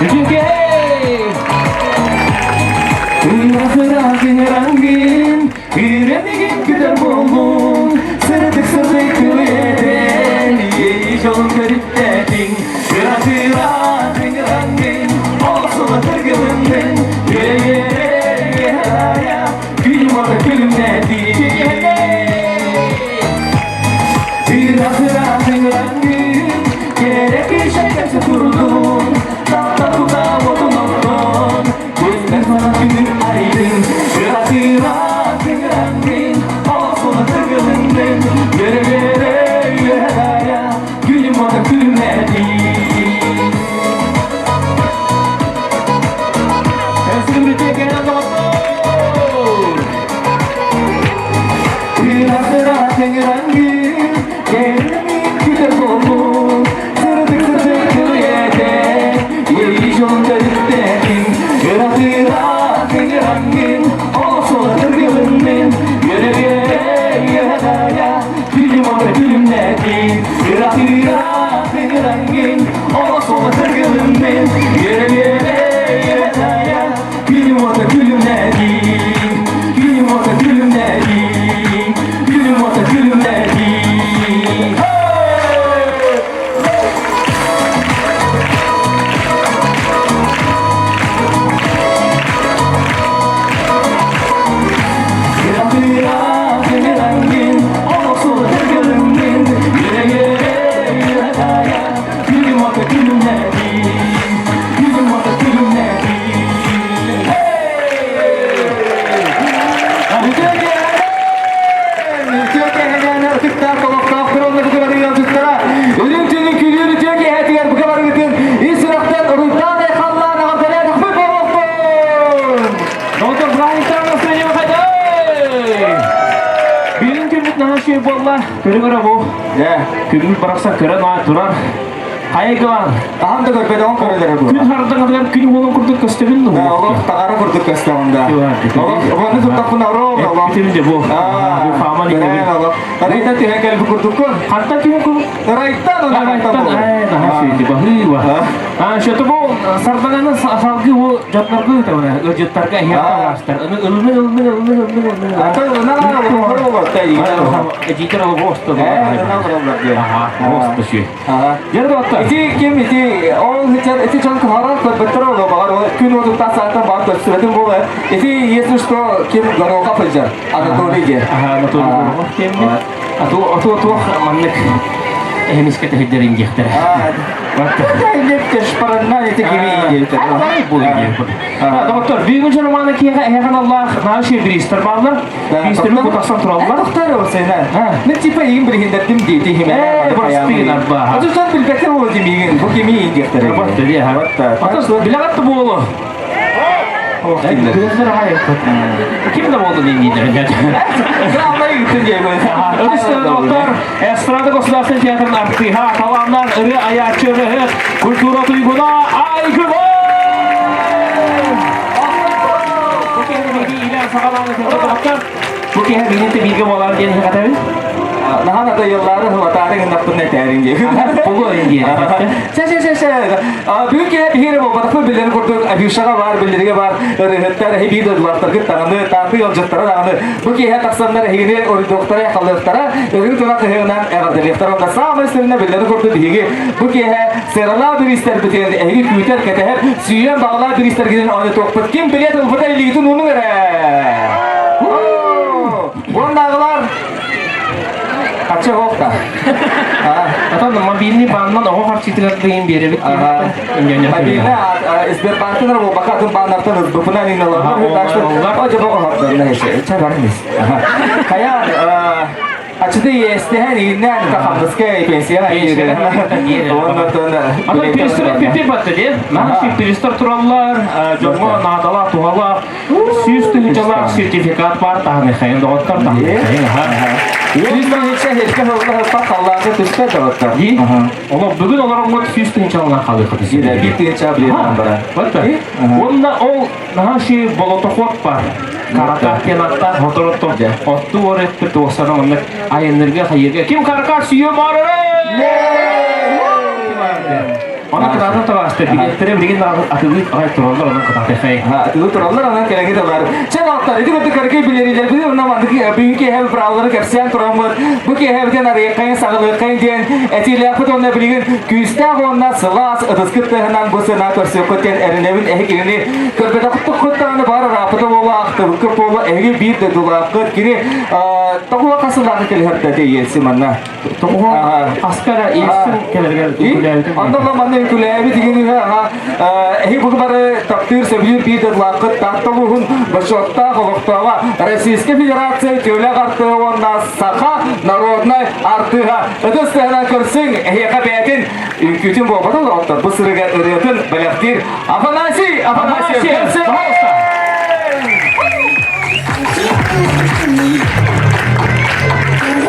Çünkü rangin Yüreğin güzel buldun Sırdık sırdık kıveden Yeğiş olun garip dedin Rangin Olsun atırgılındın Yüreğe Gülüm orada gülüm dedin Rangin Gerek bir şey kaçı kurdun Tatlı tuta modun oldun Gözler bana günün aydın Rangin Olsun atırgılındın Yüreğe Gülüm orada gülüm dedin Rangin Gelimin güzel oldu Sırdık sırdık kıyede Yeğiş olun garip dedin Rangin Olsun atırgılındın Yüreğe Gülüm orada gülüm dedin Rangin Olsun atırgılındın Yüreğe Gülüm orada gülüm dedin Gülüm orada gülüm dedin Gülüm orada gülüm dedin Rangin olsun atırgılındın Yüreğe Gülüm orada gülüm dedin Gülüm orada gülüm dedin Türkler dolapta kırıldı bu kadar yolculuklara Ölümcünün külüğünü diyor ki hediyer bu kadar gittin İsraftan ruhtan ekanlarına haberler hafif olsun Doktor Brahim'den nasıl önüme kaydı Birin günlük naha şey bu Allah Körü göre bu Günlük bıraksa köre naha durar Hayır kıvan Aham da görpede on körelere bu Gün hardan kadar gün oğlan kurduk köstemin mi? Oğlum tağara kurduk kösteminde Oğlum tutak bunu arı oğlum Bitirince bu Bu faman gibi Raytan tühen gelip kurduk kun Hatta kim kurduk? Raytan ona raytan bu Daha şey di bahri şöyle bu sardanganın salgı bu jatlarga itu mana jatlarga hiata master ılını Atau nana bu bu tay Ejiter o bostu bostu şey Yarı doktor Iti kim iti o iti çok haram better o var o gün o tutak saatan bağ gösterdim bu iti Yesus to kim garo kapılcar Anatoliye kim atau manlık Henüz kata hedirin gihter. Leptes paranna iti gibi gitu. Bu gibi. Doktor, büyük önce romanı ki hemen Allah naşi bir ister bağlar. Bir ister mi kutaksan turallar? Doktor o sene. Ne tipe iyi bir hinderdim dedi hime. Burası nabba. Adı sen bil beter o dimigin. Bu kimi gihter. Bak dedi ya. Atas bilagat bu oğlu. Gözler hayır. Kim de oldu diyeyim Gramaya gittin diye böyle. Ödüşleri doktor, Estrada Goslarsen Tiyatro'nun arttı. Tavanlar, ırı, ayakçı, ırı, kultura duyguna aykırı. Bu kere bilgi ilan sakalanı doktor. Bu kere bilinti bilgi olanı diye ne kadar Nah ada yılları hıvatarı gındak pun terin diye. Bu diye. Büyük ya bir bu bakı bilir kurdu abişaga var bilirge var rehetler hebi de vartar ki tanı tanı yolcutlara tanı bu ki he taksanlar hine o doktora kalırtara ögün tuna kehnan erade lektar da sağ mesleğine bilir kurdu diye bu ki he serala bir ister bitir evi küter kete her süyen bağla bir ister gidin onu tokpat kim bilet ulfada ilgitun onu vere bunlar Kaçı hokta. Atau nama bini bandan aku harus citirain biar lebih Bina isber pantan ro bakatun panartan bupuna ni nalo. Oh coba kau hafta nah sih. Coba nih. Kayak Açıkçası isteyen iğne kafamız ki pensiya ayırır. Ondan sonra. Ama piristor pipi battı diye. Nah piristor turallar, jomo nadala tuhala. Süstü çalar sertifikat var tahmin kayan doktor tahmin kayan. Biz ben hiç herkes orada bak Allah'a tüste de doktor. Ama bugün olarak mı süstü çalar kalıyor kız. Yine bitti çabuk bana. Battı. Onda o daha şey bolotokot var. Karaka kenatta hotorotto. Ottu oraya bir dostana mı? Ayınırga hayırga. Kim karaka suyu var? Ona kadar da var. Biletleri bilgin atılıp ayaklarında olan kadar tefeyi. Ha, itu turunlar anak kelagi tebar. Saya waktu itu ketika kerja beli jadi itu nama mandi bingi have browser kerjaan turunlar. Buki have dia nari kain sagal kain dia. Eti lihat tuh anda beli kuista onda selas atas kita henan bos nak kerja koten ernevin kini kerja tuh kota anda baru rapat tuh bawa tuh kepola beat tuh rapat kini tuh bawa kasih lagi kelihat tadi ya sih mana. Tuh askara isu kelergal kuliah itu. Anda lah mana kuliah itu gini ha. Bukan pada takdir sebelum beat وقت تعتبرون بشرطة وقتها российская федерация تولى قرطة سخا народنا артыга это көрсең кабиятин күтүн болбады оттор бу сырыга өрөтүн балактир Афанасий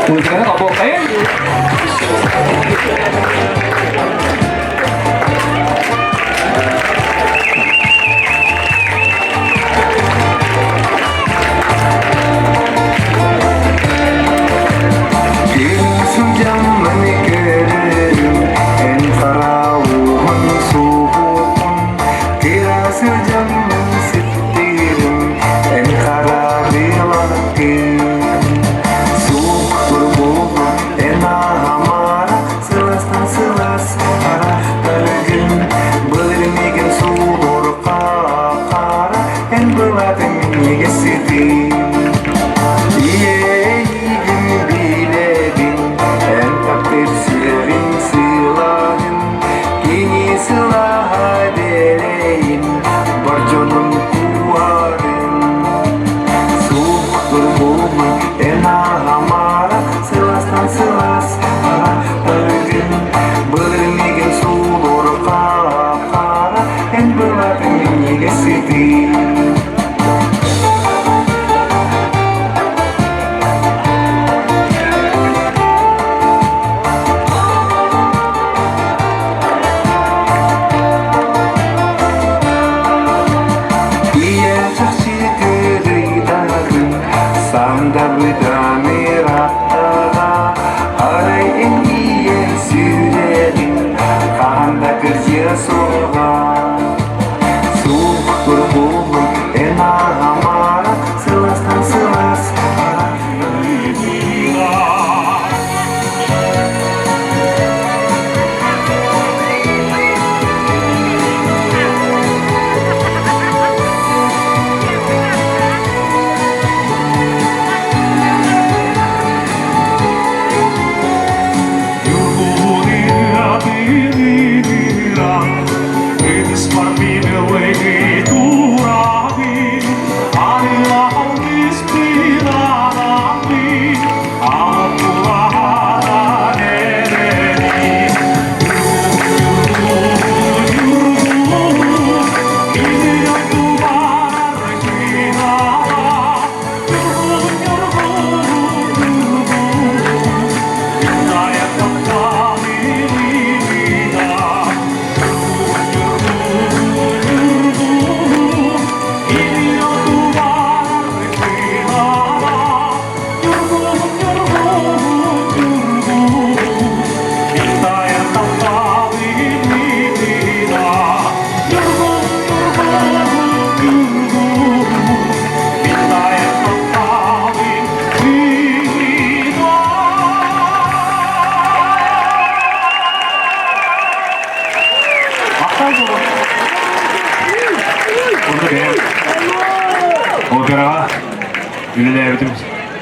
Музыканы кабыл кайын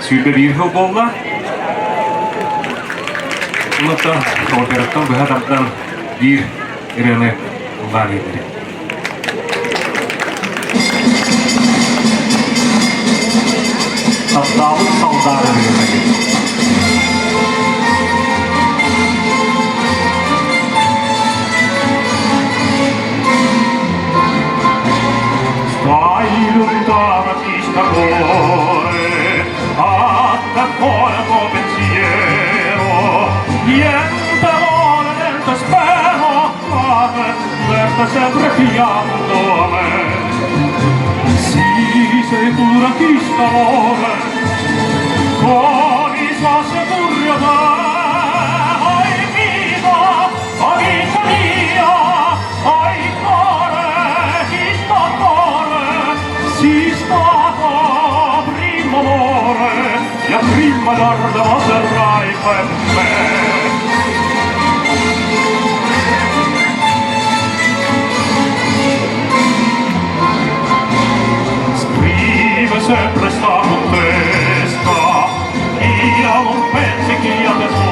Syype virhupolla. Mutta operattan vähän tarttaan irene väliin. Saattaa uskaltaa jotenkin. Stailuntaa matista cuore, attaccola tuo pensiero, niente vuole nel tuo spero, resta sempre fianco a me. Sì, sei tu la chista amore, con i suoi seguri a te, oi vita mia, valor de vos el rai Scrive sempre sta contesta io non pensi che io te so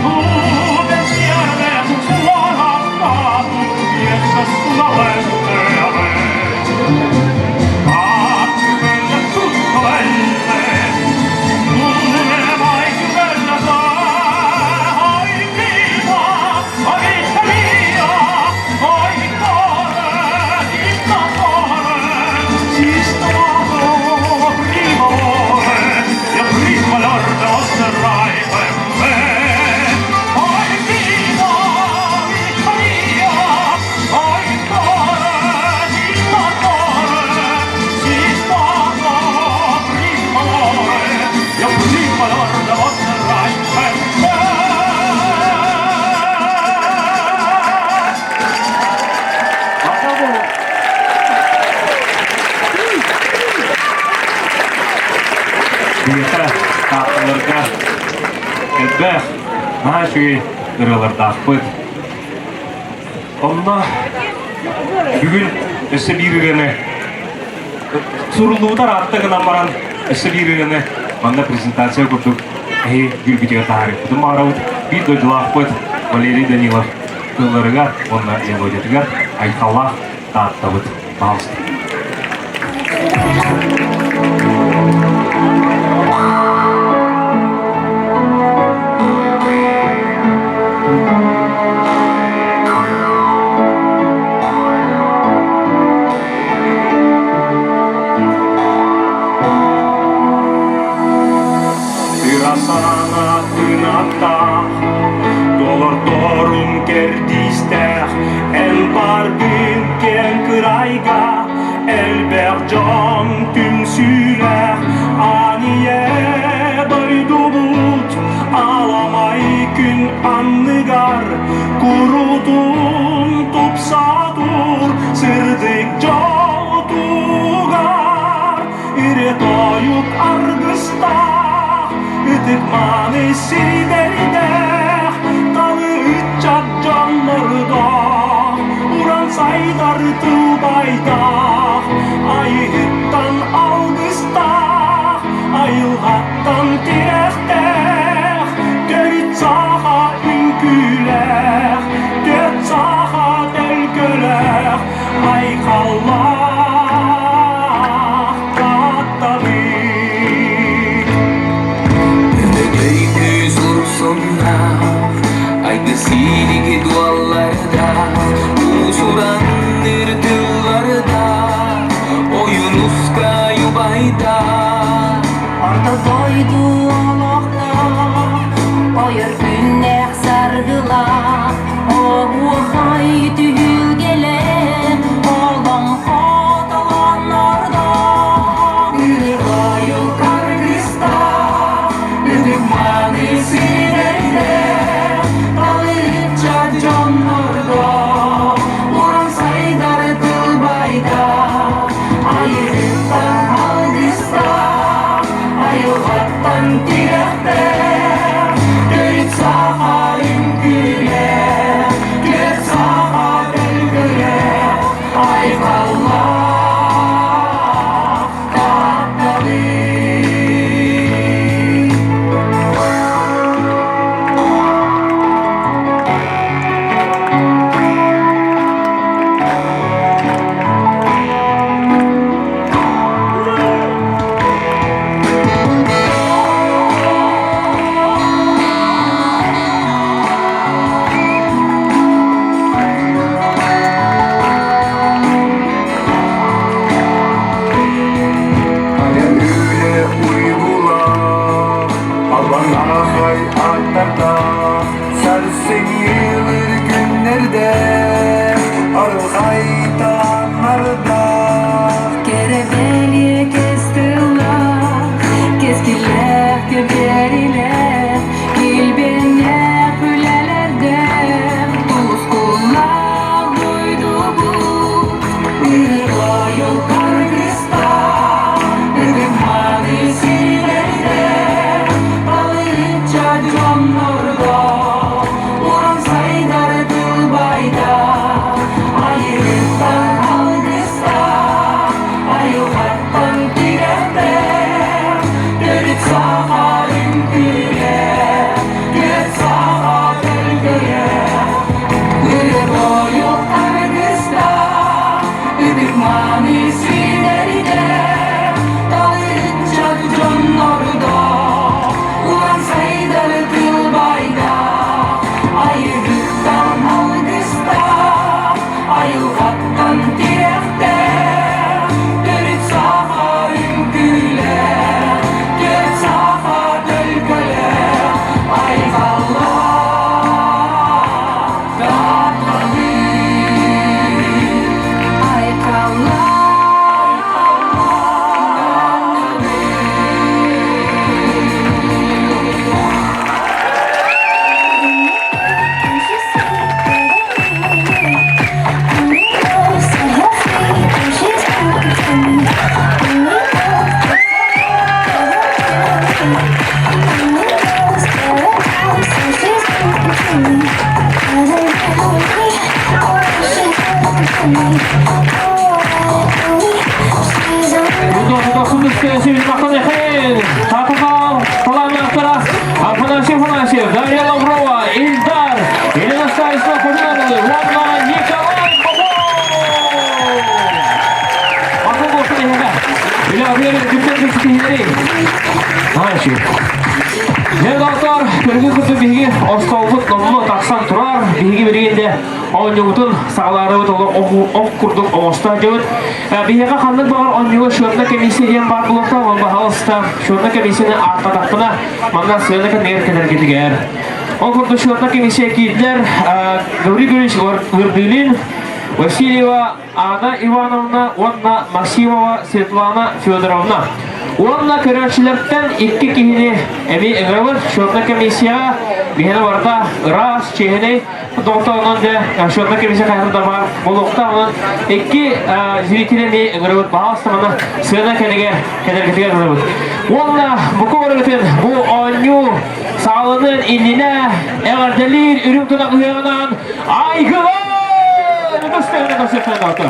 tu pensiero de tu suona stato y esa es una mente a me Наши ырылардақпыт. Онна бүгін өсі бірігіні сурулуутар аттығынан баран өсі бірігіні манда презентация көрдік. Гүлбітеге тағарып. Бұдым арауыт бит өділақпыт Валерий Данилов кылларыға, онна елодетіға айтқалақ тағаттабыт. Балысты. Yol kargısta, dedim mani sinirde. Dokun üstüne sevgili bakın efendim. Takıkal, kolaylıklara, Afanasyev, Darya Lavrova, İldar, Elena Stanisla Kodinalı, Vanna Nikolay Popov. Bakın olsun efendim. Öyle arıyor, tümden de sıkıntı. Hayır. Ne doktor, körgü kutu bilgi, ostolgut nomlu taksan turar, bilgi biriyinde oynuğutun sağları dolu ok kurduk omosta jövüt. Bilgi kanlık bağır oynuğu şörüne kemisiyen bar bulukta olma halısta, şörüne kemisini arka taktına, mandan sığınıka neyer kadar getiger. O kurdu şörüne kemisiye kiydiler, Gavri Gürüş Vırdilin, Васильева Анна Ивановна, Анна Максимова, Светлана Федоровна. Онна көрәшілерден екі кейіне әмей әңгірі шорна комиссияға бейіні барда ұрас, чейіні доқтауынан да шорна комиссия қайырында бар. Бұл оқта оның екі зрителі әмей әңгірі бағастыманы сүйена кәнеге кәдергетіге көрі. Онна бұқы өргітін бұл ойну сағылының иніне әғарделер үрім тұнақ ұяғынан айғылар! Достойно концертная нота.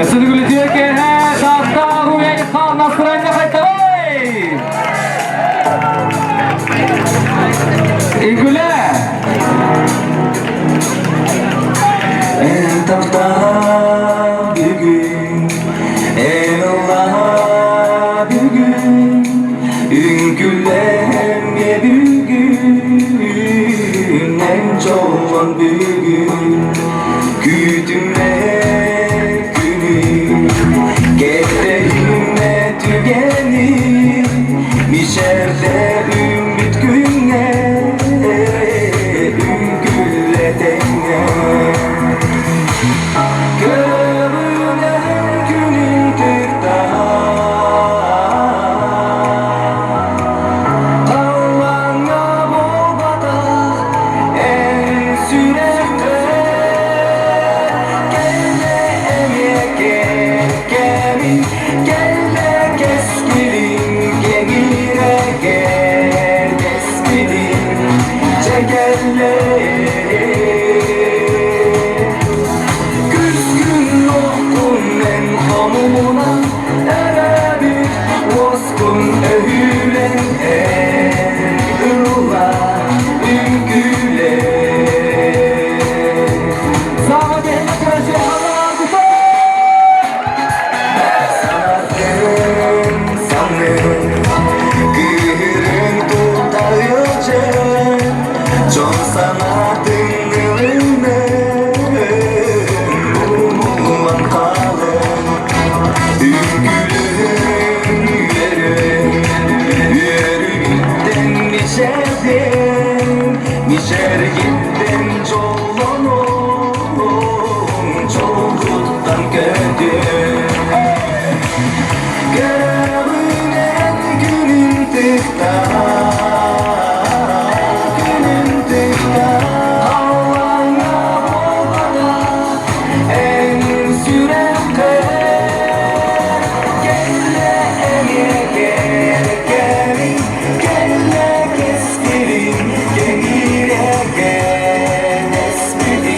Сыдыгүлетеке тақта руяй хан настроение қайталай. Игүле. En taqta bir gün, en Allah bir gün, üngülemye bir gün, en çoğun bir gün, güdümle günü, gereğime tügenir, mişerde ümit günler, üngülle denler. Görünen günündür daha Allah'ına babada en sürette Gelle emye gemi Gelle keskirin Gegire gel keskirin Çekelle Hamuna erebi Voskun öhülen Ürula üngüle Sana gelmesi Allah'ı sanatın sanırım Gırın tutayacak Çok sanatın ılını Umuman kalır Mişer gittin çoğlanım Çoğluktan gördüm Görünen günün tıkta Günün tıkta Allah'ına babada en sürette Gelle emye gel gelin Gelle keskirin Gemire gel esmedin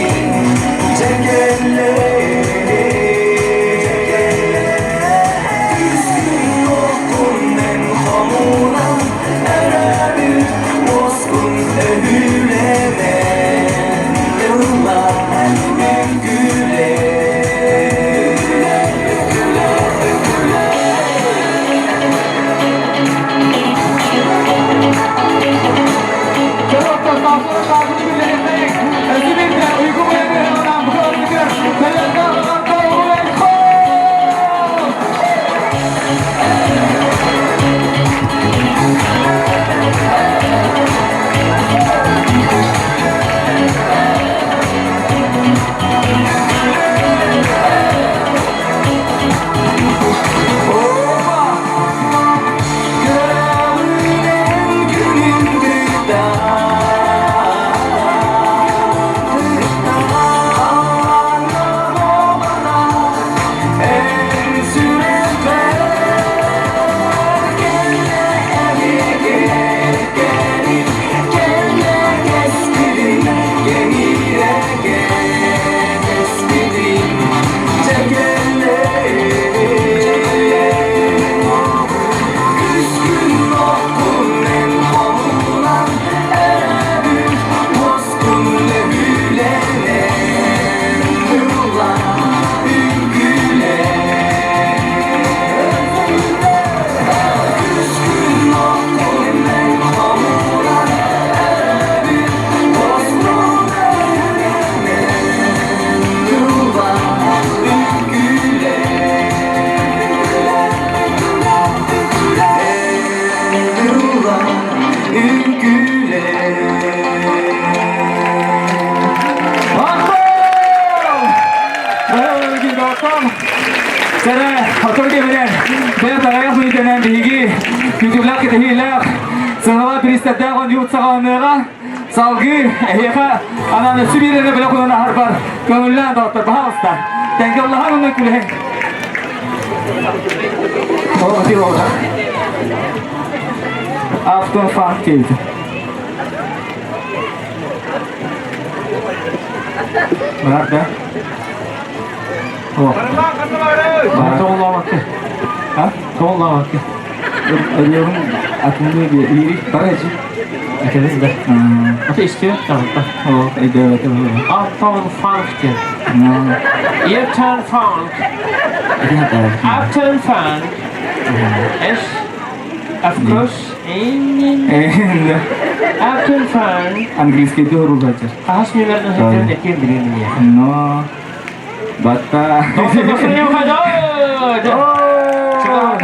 Ben tarayaq meydanan dihigi. Kütüblak kitahilak. Sınava pristadağın yurt sağanlığa. Salgı, ehiyaka. Ana nasibirine bile kulağına harbar. Gönüllüğün dağıtır. Baha usta. Tenge Allah'ın önüne külühen. Oh, diyor orada. Afton fan teyze. Bırak da. Oh. Toğla vakti. Ha? Toğla vakti. Arıyorum. Aklımda bir iri. Paracı. Akademide de. Ata istiyor. Tamam. Oh, evet. Uptown Funk diyor. Uptown Funk. Uptown Funk. Yes. Of course. Uptown Funk. İngilizce doğru bacır. Ahas mimarın hükümünü etkiyen bilin diye. No. Batta. Nasıl yok hadi.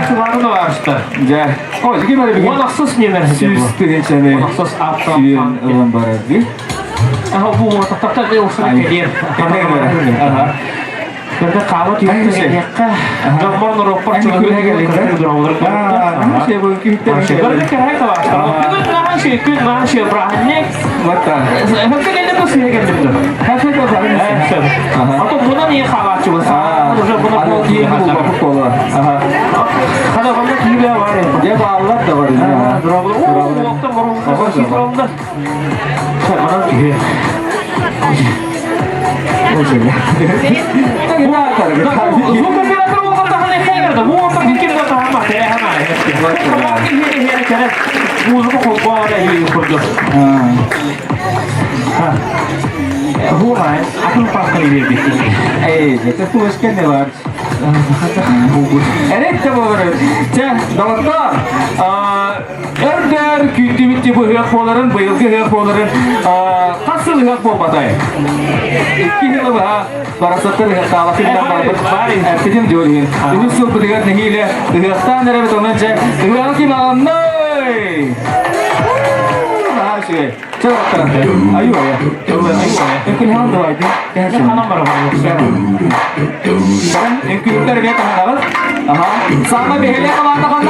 Şuvarı da var işte. Ja. Oh, jadi mari bikin. O naksus mimar hükümü. Süs pirinçene. O naksus Uptown Süyen Funk. olan barabi. Bu tak bir usul kedir. Aha. Burada kahvaltı yaptığın yakka. Zaman ropar Hani çoğu güle gelin. durumları. Ah, şey bu kütten Şey böyle kere de var. Gün daha şey bırakın. Batta. Hepsi geldi bu suya geldi bu. Hafif de var. Hatta buna niye kahvaltı bu? Buna Ana diye bu bakıp kola. Aha. Hadi bunda gibi var ya. Ya bağlar da var ya. Durumda. O vakti morun. Durumda. Sen bana gibi. O şey. Ne atar? Bu kadar o kadar hani herhalde bu kadar fikirde daha mı? Hemen. Bu bu da iyi kurdu. Bu var. Akıl farklı bir şey. Jadi tu kan ne var? Evet de var. Ya, doktor. Erder kütübütçü bu hıyakpoların, bayılgı hıyakpoların kasıl hıyakpolatay. İki yıl daha parasatır hıyaktavatından barbet. Ertecim diyorlar. Ini subdigat nehile. Hıyaktan nere betonunca. Hıyak ki malamnay. Şey. Coba terang. Ayo ya. Coba ayo ya. Mungkin hal dua aja. Ya, Kanam var kan mungkin dari dia tangan apa? Aha. Sama behele kemana kan?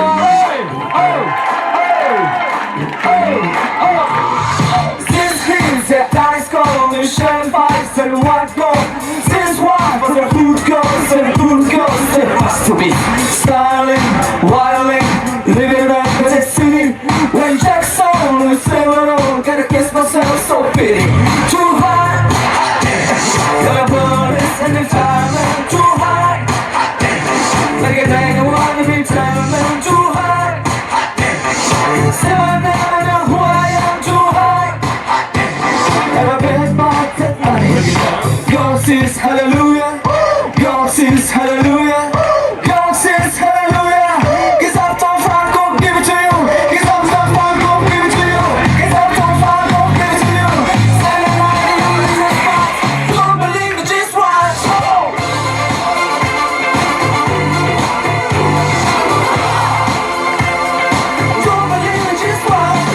Since he's a dice coalition fights and what goes. Since what for the food goes and food goes. It has to be styling, wilding, living up in the city. When Jackson was several, gotta kiss myself so pity. Too high, gotta burn this in the time, too high. Like a thing I wanna be traveling too high. Still I never know who I am, too high. Ever been back to yours is hallelujah, yours is hallelujah, yours is hallelujah. Cause I'm so far, go give it to you. Cause I'm so far, go give it to you. Cause I'm so far, go give it to you. Standing right in your business spot. Don't believe it, just watch. Don't believe it, just watch.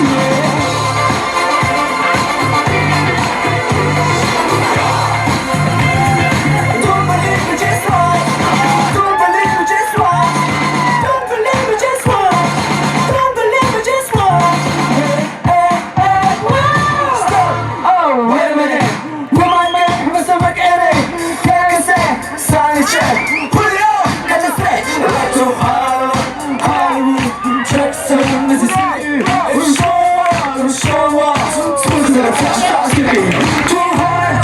Don't believe it, just watch. Don't believe it, just watch. Don't believe it, just watch. Don't believe it, just watch. Stop. Oh, wait a minute. With my man, Mr. McEnany. Can I say, sign a check. Put it on, got the set. Electro Hollywood, Jackson, Mississippi. Show up. Smooth to the top, stop skipping. Too high.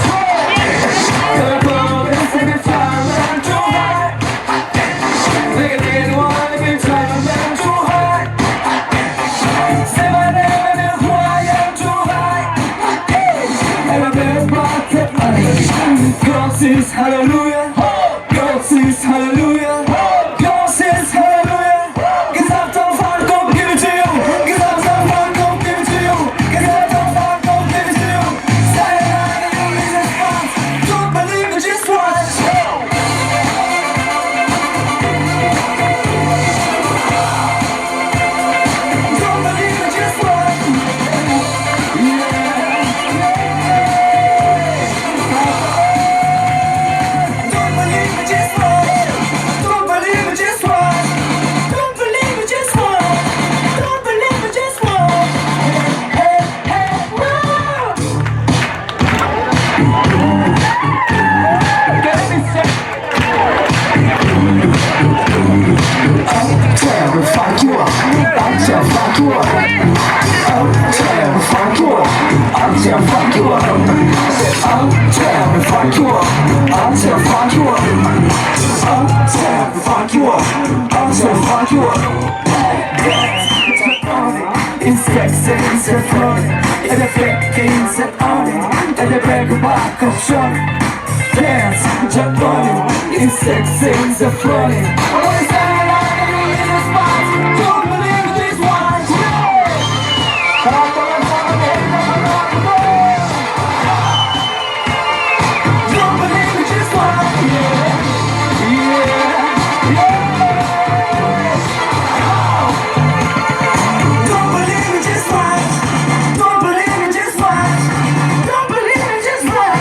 Gotta put this in the time, man, too high. Nigga didn't wanna be trying, man, too high. Say my name and then who I am, too high. Ever been brought to money? God says hallelujah. God says hallelujah. God says hallelujah. Cause I'm so far, go give it to you. Cause I'm so far, go give it to you. Cause I'm so far, go give it to you. Standing right in your business spot. Don't believe it, just watch. Don't believe it, just watch. Don't Uptown, we'll fuck you up. Uptown, fuck you up. Uptown, we'll fuck you up. Uptown, fuck you up. Uptown, we'll fuck you up. Uptown, fuck you up. Uptown, we'll fuck you up. Uptown, fuck you up. It's sexy, it's a fun. And the fake games that on it. And the back of my control. Dance, jump on it. It's sexy, it's a fun. Don't believe this one. Don't believe this one. Don't believe it just one. Don't believe it just one. Don't believe it just one.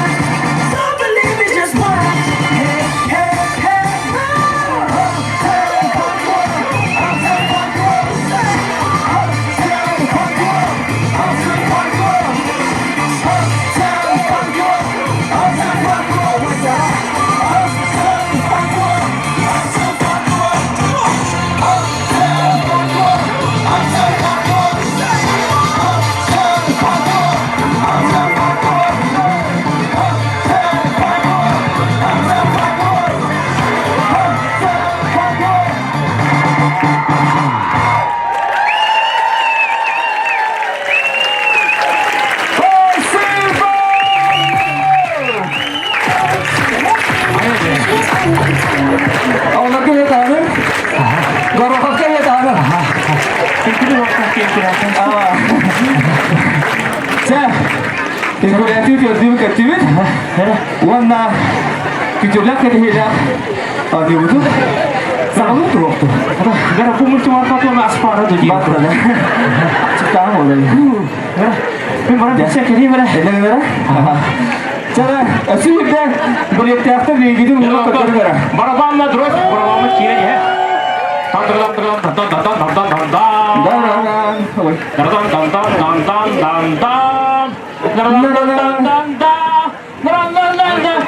Don't believe it just one. Hey, hey, hey. Onlarga yetadi. Garoqqa yetadi. Ikkinchi vaqtda keltirasiz. Sen Inkubativ gördüğüm kaçıvır. Valla küçükler kadehler. Hadi budu. Sağlık tuhaftu. Gara kumultu marka tu nak separa tu dia. Baktı lan. Çıktan olay. Ben bana bir şey kedi bana. Neden böyle? Cara, asıyıkta bir hafta bir gidiyor bunu kadar. Barabanla terus, barabanla kiri ya. Dan dan dan dan dan dan dan dan dan. Dan. Oy. Dan dan dan dan dan dan dan. Dan dan dan dan dan. Dan dan dan dan.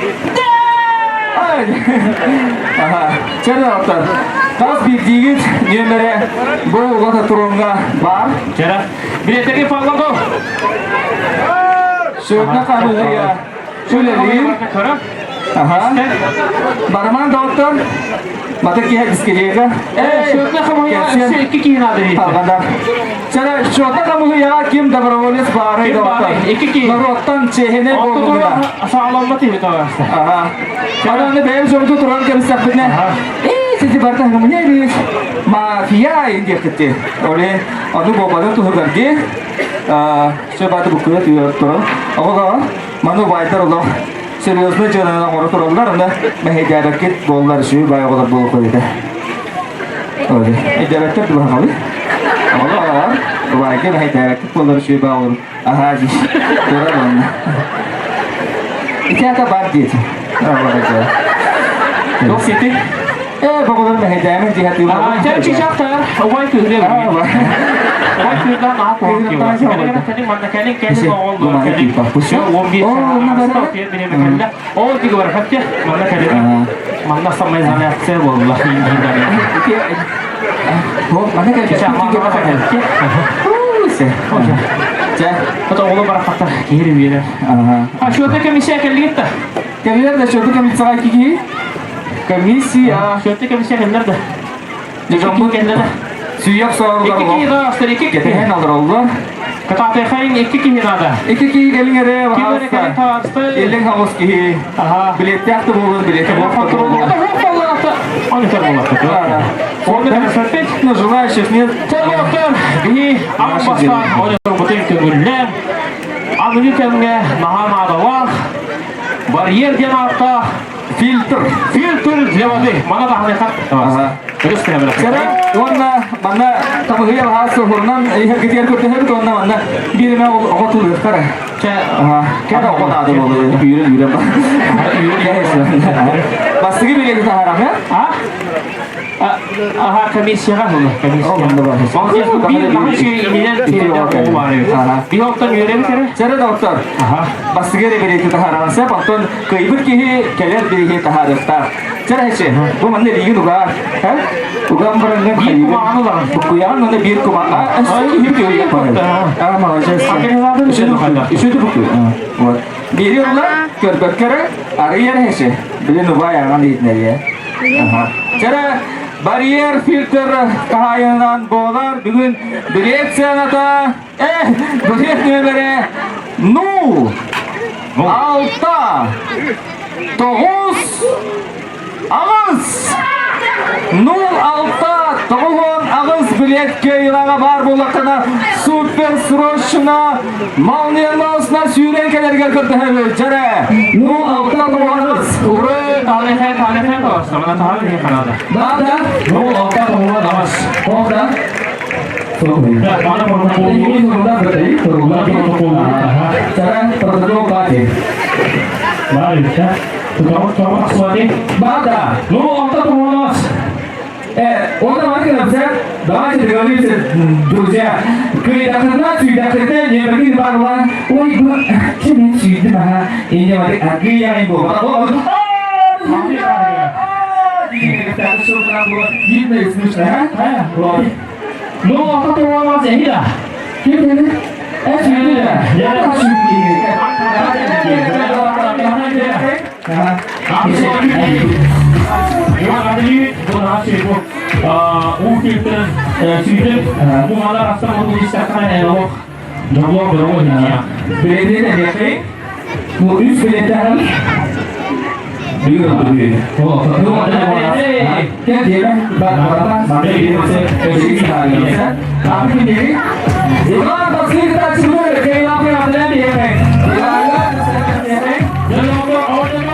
Ay. Aha. Cara doktor. Tas bir digit numara bu kota turunga var. Cara, biletleri fazla tu. Şöyle kanı ya. Şöyle değil. Aha. Barman doktor. Mata ki है किसके लिए का? Şöyle kamu ya, iki kişi nadir. Alganda. Cara şurada kamu ya kim davranıyoruz bari doktor. İki kişi. Narottan çehine bolunda. Sağlamlık değil tavasta. Aha. Ada ne benim şurada turan kemisaklık ne? Sizi barta kamu ne bir mafya indir kete. Oleh adı babadan tuh ganti. Şöyle bukuya diyor turan. Ama manu baytar Allah. Seriusnya jangan orang turunlar anda menghadapi bola sih bayar bola bola kita. Oke, menghadapi dua kali. Allah, bayarnya menghadapi bola sih bayar. Aha sih, turun. Itu apa bagi? Yok seti. Bakalım menghadapi di hati. Jadi çiçekler, awal kürde mi? Awal kürde ne yapıyor? Kendi mana kendi oldu. Şu 11 sene bir kelle. O tiga berkat ya. Mana kendi. Mana sampai sana saya wallah ini. Oh, mana kan Çiçek mana kendi. Cek. Atau oğlu berakat kiri bir. Ha şu teke bir şey kelli gitti. Kalian dah coba kami sakai kiki. Kami ya. Şu teke bir şey kelli de. Jambut suyak sorular İki kişi var. daha üstelik iki kişi. Keten alır oldu. Kata tekayın iki kişi nada. İki kişi gelin ere Kimleri kelli tavasta. Elin havuz ki. Aha. Bilet yaktı bu bilet. Kela fatura oldu. Hop Allah attı. Onu termola attı. Onu da söhbet. Называешь их нет. Termoktör. Bir ambastan. Onu termoktör kömürler. Amerika'nın mahanada var. Bariyer cenahta. Filter. Filter lewati. Mana dah mereka. Terus saya berkata. Cara warna mana kamu hiya bahasa hurnan iya ketiar kurte hep warna mana bir me o tu lekara. Kada o da adı oluyor. Yürü. Bastı gibi geldi haram ya. Ha? Aha, комиссияға бұл, комиссия. Ол кезде бір маған şey inelen tereden o var. Bir haftan yöre bitere. Jere doktor. Aha. Bastigere bereki taharansa bakton kıybır ki keler bereki taharıfta. Jere heçe. Bu mende ligi duga. Ha? Ugam barangga Bir kumağını var. Bu kuyan onda bir kuma. Ay hip yo ya para. Ama hocam. Akhirnya zaten İşte bu. İşte bu. Var. Biliyorlar körbekere arayar heçe. Bile nuba yangan ditneriye. Aha. Jere bariyer filter kahayanan bolar bugün bilet senata bilet nebere nu alta toğuz ağız nu alta toğun ağız bilet köyüne var bulakına super sroşuna malniyalasına sürenkelerge kırdı hemen jere nu alta toğun ağız Ure tarihe var. Sana tarihe kanalda. Nada? Bu altta doğru namaz. Orada Ya, mana protokol ini sudah berarti Sudah protokol. cara protokol kaki. Baik ya. Coba suati. Bada. Lu altta doğru namaz. Orada var ki mesela daha önce de öyle bir durca kıyıdakında suydakında ne bileyim var olan oy bu kimin suydu bana ini var ki yang ibu o kita sudah buat gitu ismusnya Lu altta doğru namaz ya hida. kim dedi suydu ya Ya. Terima kasih buat hasil bu. Filter filter bu malah rasa mau disahkan elok. Jawab berapa ini ya? Belediye de yapayım. Bu üst belediyeler büyük oldu. Bu kan dia bak dia masih kita tapi ini iman pasti kita semua kayak apa yang ada di sini. Jalur order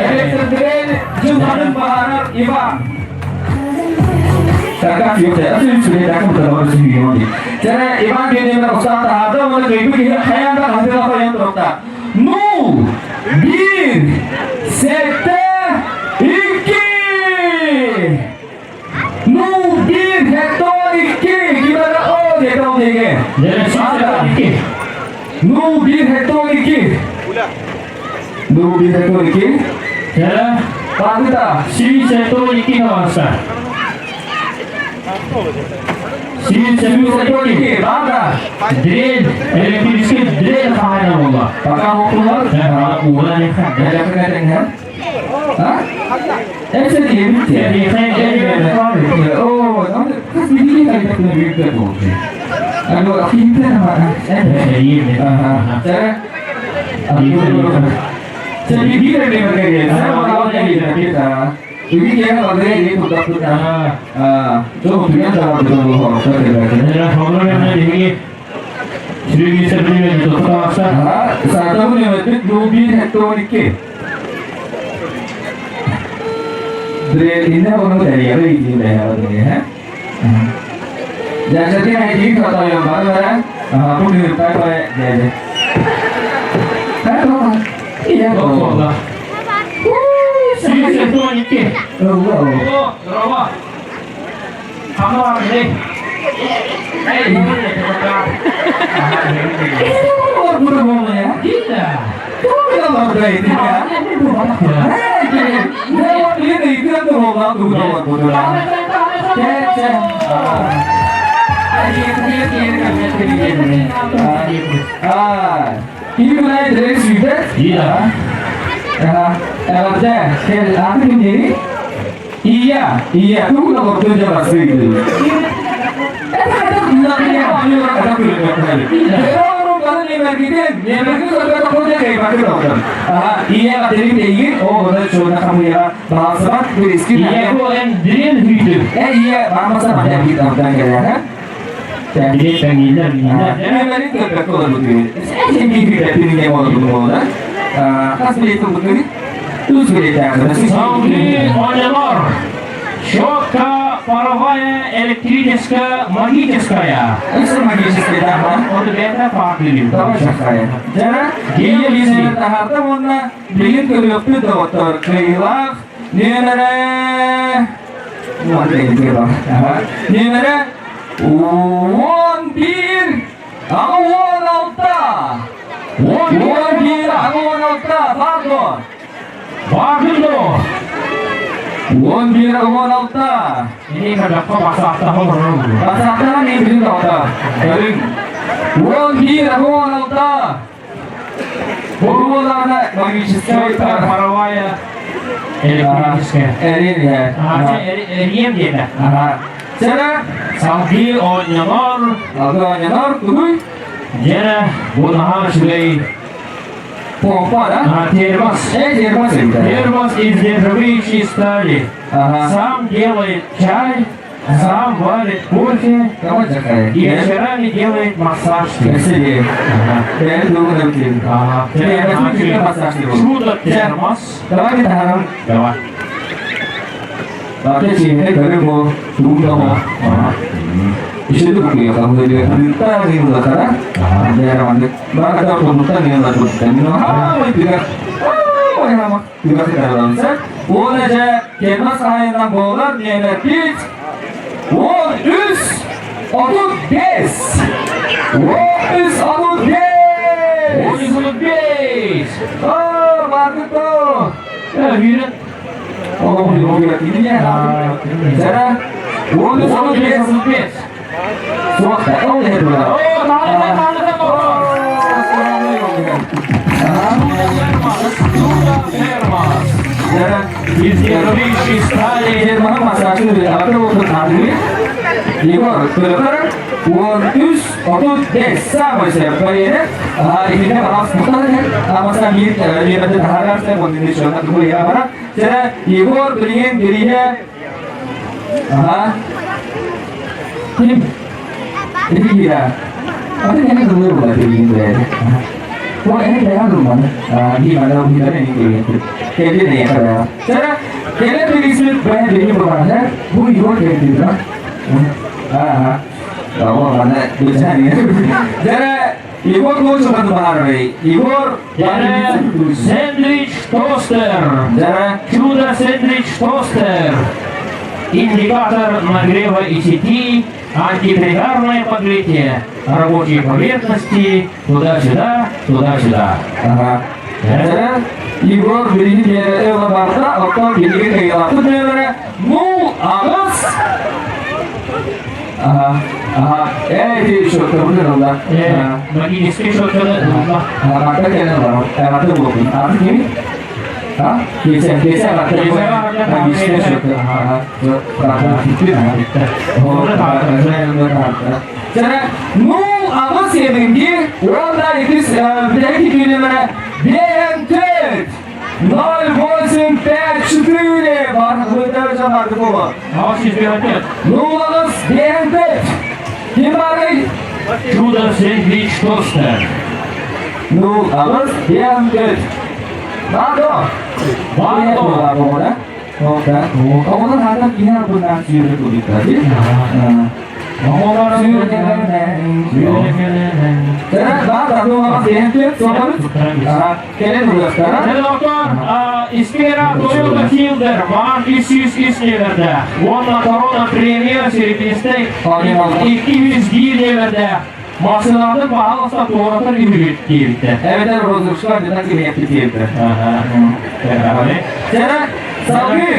Elektrik Jumadan Baharat Iba. Takkan yuk saya sudah takkan berlalu sendiri. Cara Iban dia yang berusaha ada mana ibu dia hayang tak hasil apa yang terletak. Nu bir sete iki. Nu bir hektar iki. Gimana oh dia tahu dia. Nu bir hektar iki. Nu bir hektar iki. Ya, Pak kita. si seto iki nawasa. Si seto iki. Ada. Drain, elektrik drain kaya Allah. Pakai hukumar. Saya harap bulan ni kan. Ada kena kan? Hah? Sedih. Jadi saya Oh, kas ini kan kita kena berikan tu. Aduh, kita nama. ini. Cara. Jadi dia yang bekerja. Saya mau tahu kita. Ini dia kalau dia ini putar-putar. Tu dia dah betul-betul bekerja. Saya kalau yang ini Sri Sebelum itu terasa. Satu ni betul dua hektar ni. Drill ini orang dari apa ini dah ni है. Jangan jadi hari ini kata yang baru kan. Aku ni tak boleh jadi. Tahu? Iya. Allah. Si seto iki. Oh. Oh, rawa. Kamu apa ni? Bukan mau ya? Tidak. Kau bilang apa ini ya? Ini itu tu orang tu orang bodoh lah. Ini mulai dari sudah. Tidak. Ada, apa ini? Iya, tu orang bodoh je pasti itu. Ada bilangnya ada bilangnya. Iya katanya tinggi, oh udah coba kamu ya bahasa beriskin. Iya, aku yang drain hidup. Iya, masa banyak kita udah kan? Jadi pengindah. Ini lagi terbetul betul. Ini kita ini yang mau dulu kan? Kasih itu betul. Terus kita Saudi Odelar. Шока паровая электрическая магическая. Это магическая дама. Вот это факты. Тоже такая. Жара, dia bisa tahap mana bikin ke dokter dokter kehilang Numere Numara değil bak. Numara 11 ama 16 11 ama 16 pardon Bagindo. 11 ama 16 Ini kenapa masak tahu dulu. Pasakta nih bilin dokter. 11 ama 16 Bu olana bagi Kita Parawaya. Elektroniknya. Ini ya. Ini dia. Cara Sambil onyanor. agak nyanor tuh Jana bunahan sudah. pompa dah. Термос. Термос это. Термос из нержавеющей стали. Сам делает чай, сам варит кофе Kamu cakap и вечерами делает массаж. Красивее. Я dulu nanti. Jadi ada juga masak dulu. Чудо термос. Давай kita harap. Давай. Tapi sini kalau mau tunggu mau. Itu tuh ya kamu jadi kita ini udah karena. Biar mandek. Maka ada pemutan yang nggak pemutan. Itu kan. Oh ya mama. Juga kita langsung. Ona aja. Kermas ayam bolar nyelet. One is adult des. One is adult des. Ой, голубец. Oh, bagus tuh. Видно? Oh, ini ya. Cara. One is adult des. Голубец. Swasta. Oh, ya dulu. О, Чудо термос. Cara. Из нержавеющей стали. Jerman masak dulu. Apa tuh untuk hari? Igor, benar. One is adult des. Sama siapa ini? Ini harus mutar ya. Masa ini macam harus saya mengikuti sholat dulu ya. Mana? Cara Igor beliin dirinya. Ini dia. Apa yang dulu buat ini ya? Wah ini daerah rumah. Di mana kita ini kayak gini ya kalau. Cara kalian beli slip banyak jadi berapa? Bu Igor kayak gitu kan? Kamu mana bisa nih? Cara Igor mau coba tuh Igor. Jana сэндвич тостер. Cara Чудо сэндвич тостер. Индикатор нагрева и сети, антипригарное подгритие, рабочие поверхности, туда-сюда, туда-сюда. Cara Igor beli di daerah Barta atau di daerah itu daerah Mul Alas. Di shoulder bener lah. Bagi istri saudara rumah. Mata kena baru. Mata belum. Apa ini? Biasa mata lagi istri shoulder. Berapa itu? Cara Mul Alas ya begini. Orang itu berarti di mana? Bientet! 085-4 бар көтер жамарды болы. Аваши избиратель. Нулыңыз Биентет! Кем бары? Чудо сэндвич тостер. Нулыңыз Биентет! Бардо! Бардо. Бардо! Oke. Kamu harap ini aku nak sihir dulu tadi. Искера Toyota Fielder var issues isneverde. Onunla korona premier servisinde 200 girneverde. Maşınlarda bağlısa doğratır ümit girdi. Evet, rozuşlar neden gibi yaptı. Cara Sabir,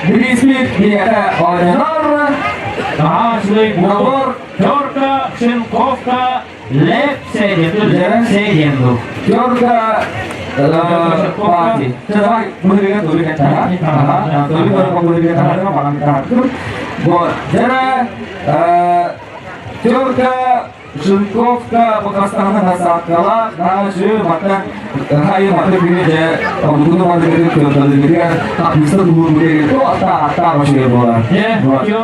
Brisbane dia oynar. Шли Мур, Терка, Шинковка, Леп, Сейденду. Терка, Пати. Coba memberikan tulisan cara. Tulis baru memberikan cara sama malam terakhir. Buat cara Терка, Шинковка, bekas tangan Nasakala, Naju, maka hai mata begini je, untuk mata begini begini kan, tak bisa dulu begini itu ata masih bola.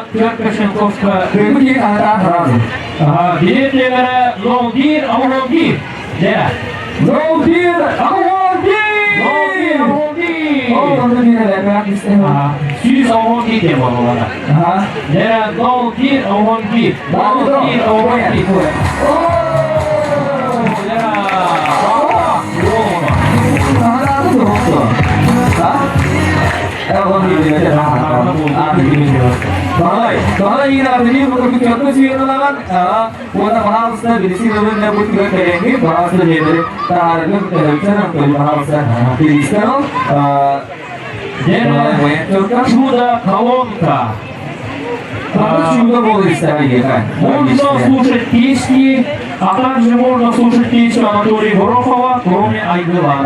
Терка, Шинковка. Begini ata harus. Билетлері Лондир, Аулондир. Лондир, Аулондир. Oh, Londир ada istimewa. Сүйіз Аулондир деп олар. Лондир, Аулондир. Лондир, Аулондир. Kalau ini aja kalau ini nak jadi bukan contoh sih itu lah kan, warna mahal sekali di sini orang nak buat kayak ini, mahal sekali jadi, tarik nak terbicara kalau mahal sekali, di sekarang, чудо колонка. чудо boleh sekali kan, Можно слушать песни, а также можно слушать песню Анатолия Горохова, кроме Айгыла.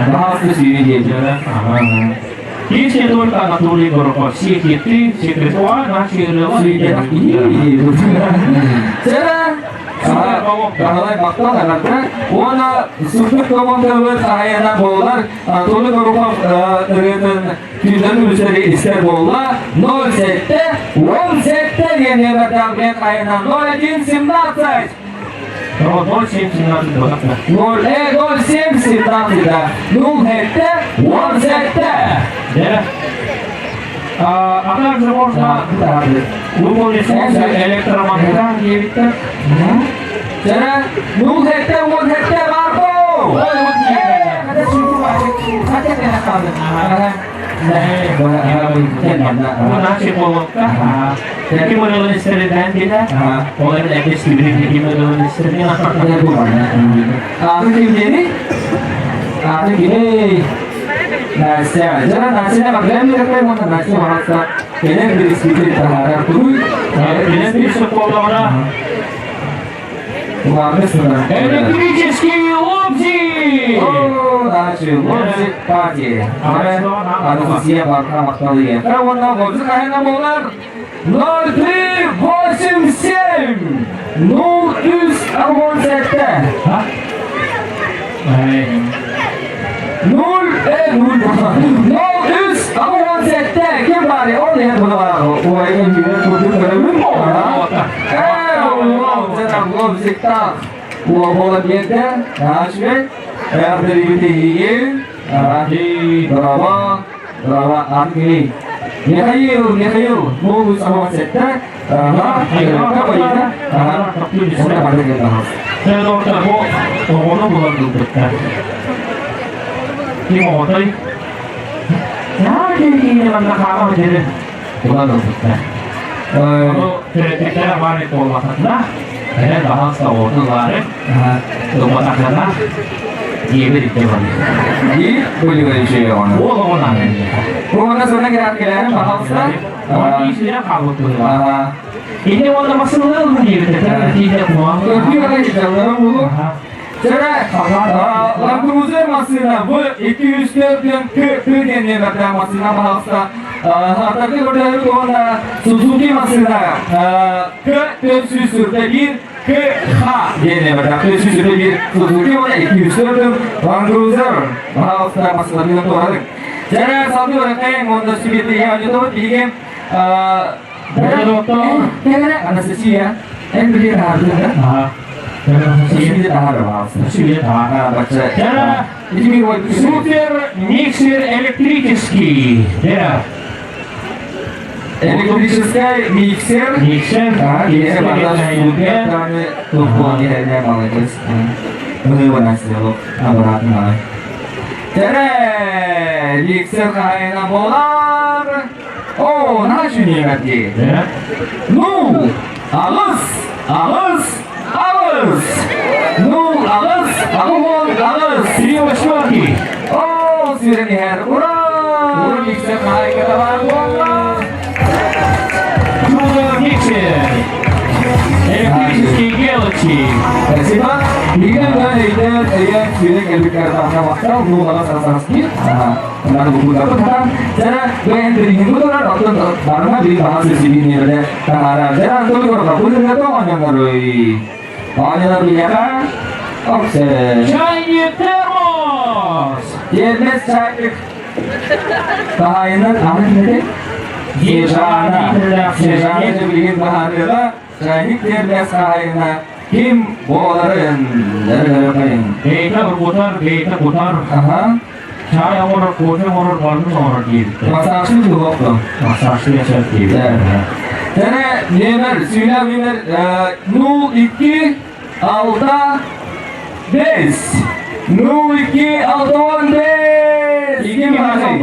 mahal sekali dia. Песни только Анатолий Горохов. Все хиты, все ритуалы наши Kalau faktor karena wana super komandan ayana bowler Anatoliy Gorokov tüyden müşteri ister bowler 0-7 yeni rakam ayana 0-1-17 Вот 0,7-17. 0-7-17 Да? А также можно выполнить функцию электромагнитика. Cara 0-7 Marco. Наши полотка. Jadi model listrik dan tidak. Oleh lebih sendiri jadi model listriknya. Aku gini. Nasinya, jangan nasinya bagaimana mereka mau nasinya bahasa ini dari sedikit terhadap tuh. Ini di sekolah mana? Warna sebenarnya. Электрические лобзи! Oh, nasi, musik pagi. Ada usia bakal bakal ya. Kalau warna musik kayak namolar 03-87 Kim var ya? Onu hep buna var. O ayın bir çocuk görebilir mi? Müzikten. Bu olabilirdi. Naşvet. Eğer bir iyi. Bravo. Anki. Mikhail. Bu sama sette. Apa ini? Sudah pada kita. Saya dokter onu bulan Ini mau tadi. Ya, ini memang nakakawa jadi. Bukan dokter. Kalau cerita mana itu maksudnya? Saya bahas tahu tuh kemarin. Rumah tangga. Iya beri jawaban. Ini boleh sih orang. Oh, mau nanya. Rumah sebenarnya kira-kira mahal sekali. Isinya kamu tuh. Ini warna masalah begini. Tidak mau. Tapi kalau kita dulu. Cara Land Cruiser masina bu 204 yang ke diye bakar masina mahasta hatta ki orada ona Suzuki masina ke 541 ke ha diye bakar 541 Suzuki ona 204 Land Cruiser mahasta masina itu orang. Cara satu orang yang Honda Civic yang itu bikin kira-kira anestesi ya. Yang bikin harga. Ini tahan mas. Ini tahan. Baca. Cara ini супер миксер электрический. Да. Электрический миксер. Миксер. Ini pada sudah kami tumpul di hanya malah guys. Bagaimana sih lo? Berat malah. Cara mixer kayak bolar. Oh, nasi nih lagi. Да. Nu, alus. Nu, alus. Aku mau alus. Три восьмерки. Oh, sudah nih her. Udah mixer kayak bolar. Чудо миксер. Электрический Galaxy. Siapa? Ini kan dia sudah lebih karena waktu belum malah salah sedikit. Karena buku dapat kan. Cara yang dari itu kan waktu karena di bahasa sini nih ada cara. Cara itu kalau kamu juga tahu yang ngarui. Hanya dia kan. Oke. Чайник термос. Jenis cakik. Tahanan apa ini? Sejana itu bikin bahan dia. Cakik jenis tahanan. Kim bolerin dari apa? Kita berputar. Saya orang putar, orang bantu, orang gitu. Masa asli juga kok. Masa asli saya tidak. Jadi neler, sudah neler, nu iki alta des, nu iki altawan des. Iki mana?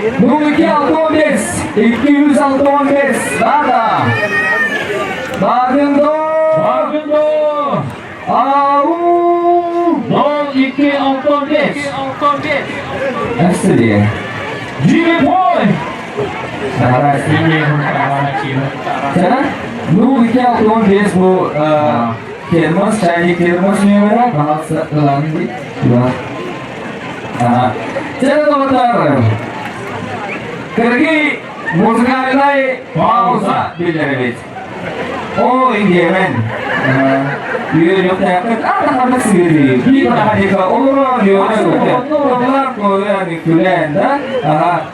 0265 265 Nada Bagendo Bagendo Au 0265 Asli Jimmy Boy Sarah Sana Nu iki altı beş bu Kermas çayı kermas ne var? Bahasa langi dua. Sana komentar. Kergi musikal pausa bilir. Oh Yemen. Yürü yok ya. Ada sendiri. Di mana dia orang dia orang ko yani kulenda.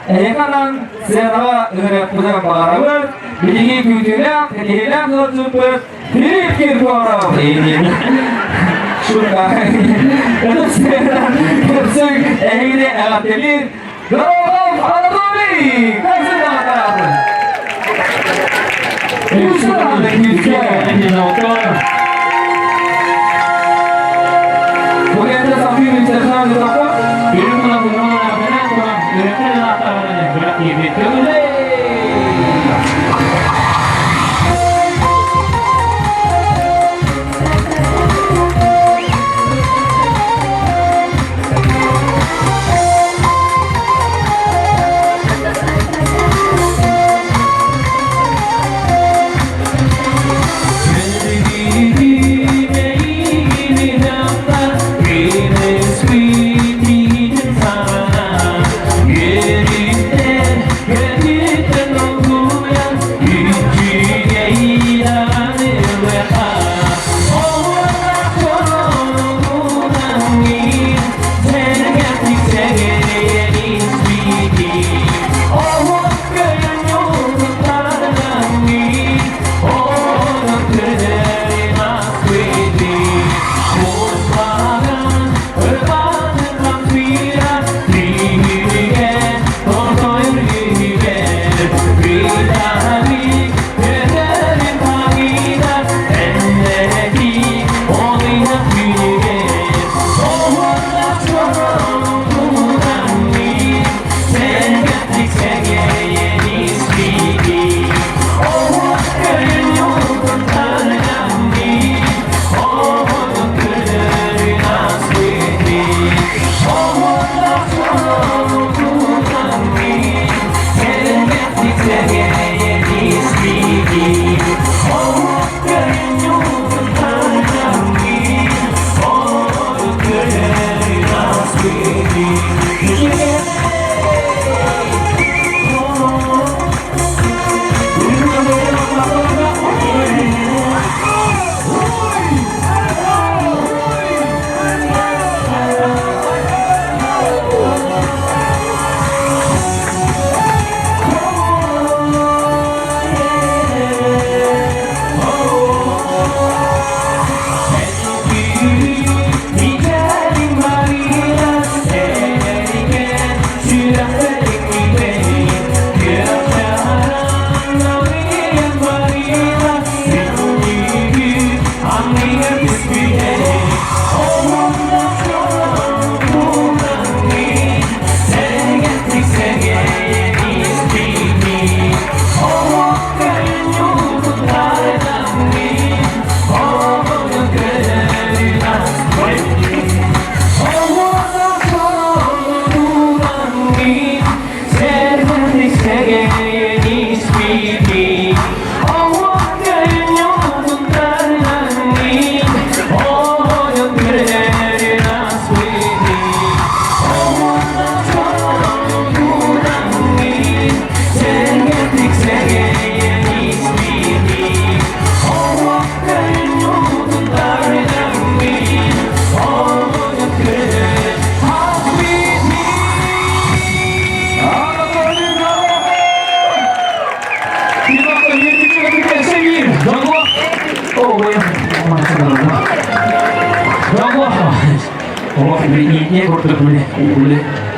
Ya kanan serba punya bahawa biji kucingnya kehilangan tersebut pikir orang ini sudah terus ini akhirnya Gol Anadolu kasih apa? Itu ada kita. Boleh ada sambil bicara atau apa? Biru kalau belum ada benar, biru apa namanya? Berarti itu deh.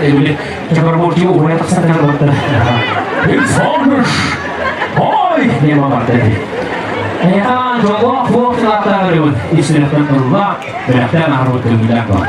ini boleh jangan bodi orang tak sadar betul. Informers. Oi, Ini memang tadi. Ya, coba buat selatan lewat istilah Allah berarti harus tidak kok.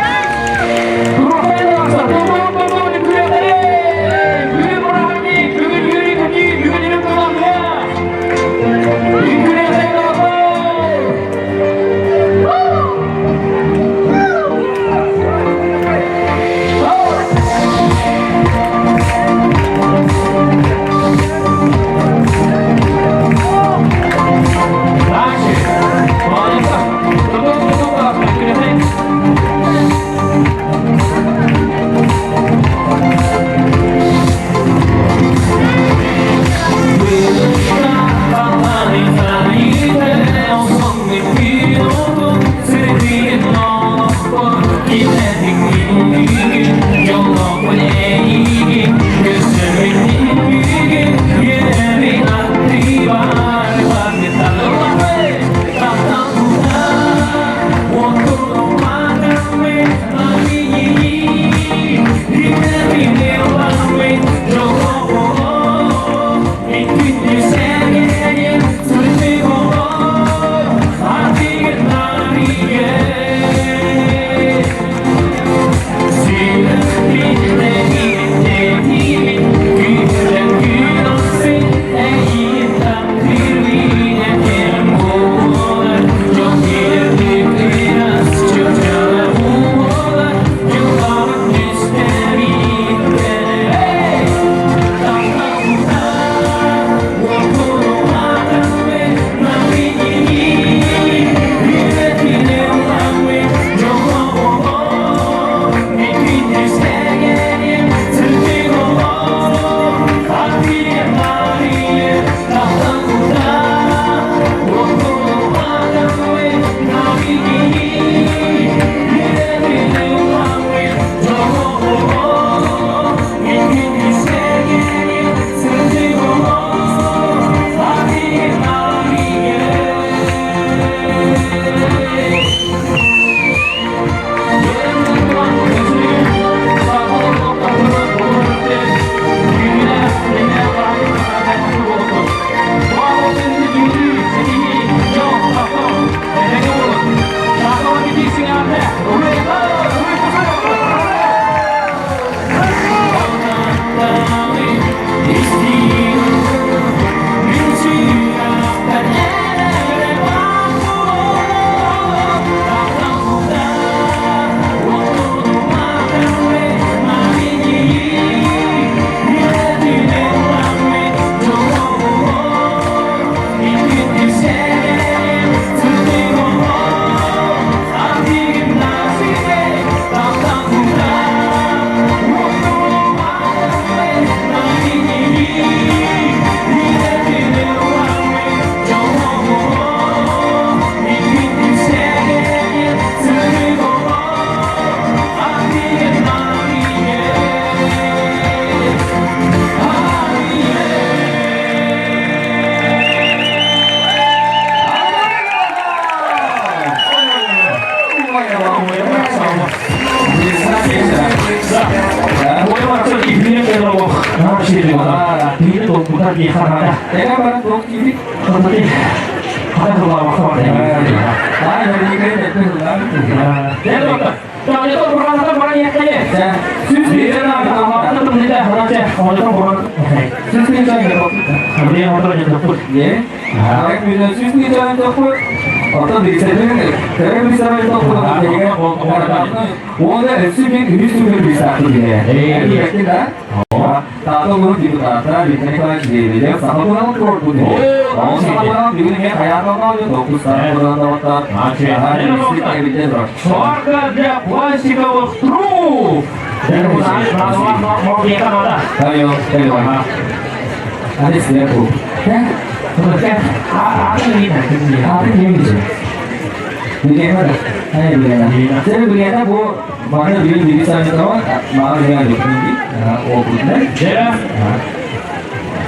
Для пластиковых труб. Ada setiap ya, apa ini? Apa ini? Bagaimana? Ayo bagaimana? Saya bagaimana bu? Mana jadi saya tahu, mana dengan ini? Oh benar. Ya.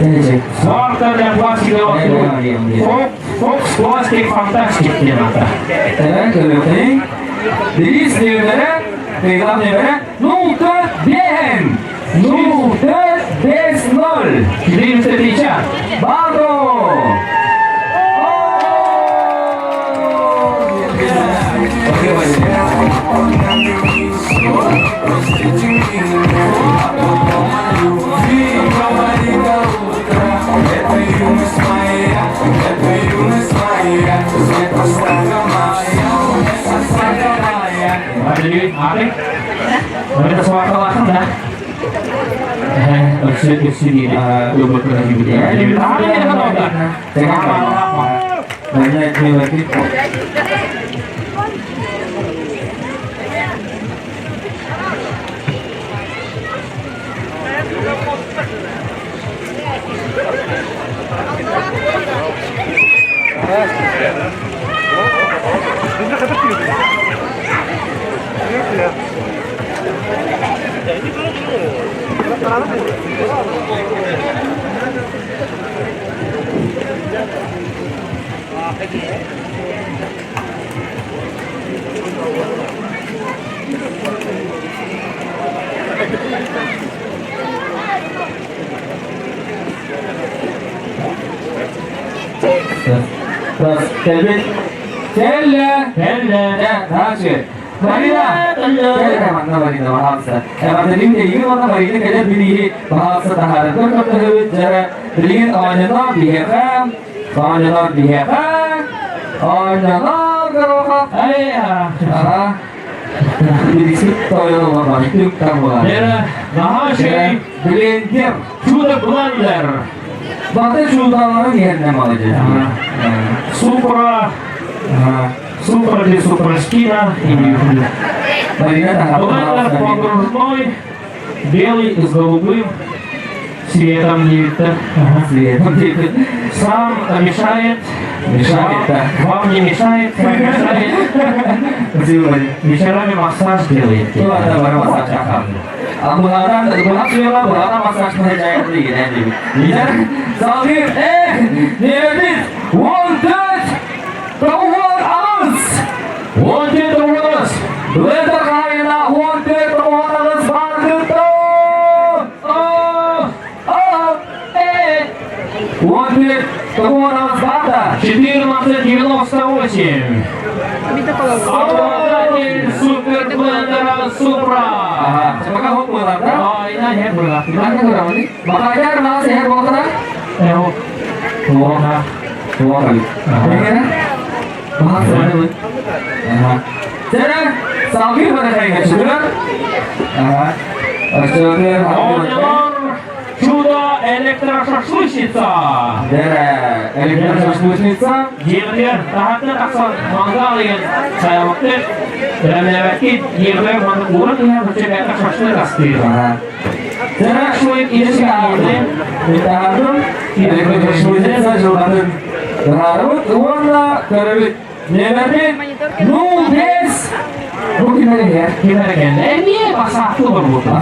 Ini cek. Sorta dan plastikowych trub. Fox plastik fantastik dia mata. Kalau ini, jadi sebenarnya, reklamnya nota ben. Nota nol. Jadi Mr. Teacher. Bago. Oke, Jadi, Arif. Ada suara langsung dah. Di sini lu bergerak di bidang. Jadi tahan ya kan udah. Banyak yang lagi. Terus, Kelvin. Kelle. Ya, hasil. Marina. Kelle mana Marina bahasa. Emang tadi ini mana Marina kelle bini bahasa taharan. Kan kata cara beliin awalnya dihekan, awalnya dihekan, awalnya kerok. Ah. Jadi situ yang apa itu kamu. Ya, Mahasya. Beliin dia. Sudah belajar. Bahkan sudah orang yang nama aja. Supra di Supra Skina. Marina так Блендер погружной, белый с голубым цветом лифта. Сам мешает, да. вам не мешает, сам мешает. Вечерами массаж делает. Itu ada baru masak cakap. Buatan masak saya lagi nanti. Bisa Salih, David, wanted, tawar alas, Wanted Awas. Letter kayaknya wanted, tawar alas banget. Wanted, tawar alas banget. 1498. Обладатель Супер Блендера Супра. Semoga kamu pulang. Oh, ini aja berlaku. Gimana kurang ini? Makanya malah sehat mau terang. Dua kali. Ya, mahal sekali. Jadi, sambil pada saya sudah. Sudah. Орденор Чудо Электрошашлычница. Электрошашлычница. Ерлер тағатын ақсан маңғал еген саябықты рәмәвәтке ерлер маңғы ұрын ия бүчек әті шашлық астырды. Jadi, Шует еріске ерлер kita atur электрошашлычница жылдардың. Harus warna kerewit. Nyebatin 0-10. Mungkin ada ya. Gimana kan? Ini pas satu berbutuh.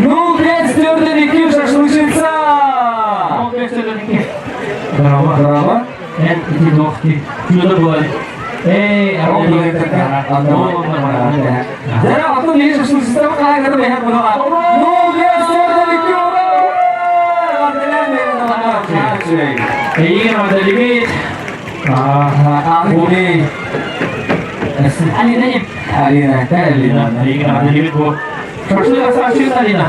0-10 стерден екеу шашлычница. Oke, sudah dikit. Berapa? Berapa? Ini dokter. Sudah boleh. Oh, boleh tekan. Jadi waktu ini шашлычница kayak kata banyak berdoa. 0-10 стерден екеу. Ini ada limit. Ini. Alina. Alina, Alina. Ini ada limit bu. Шашлык асашын Алина.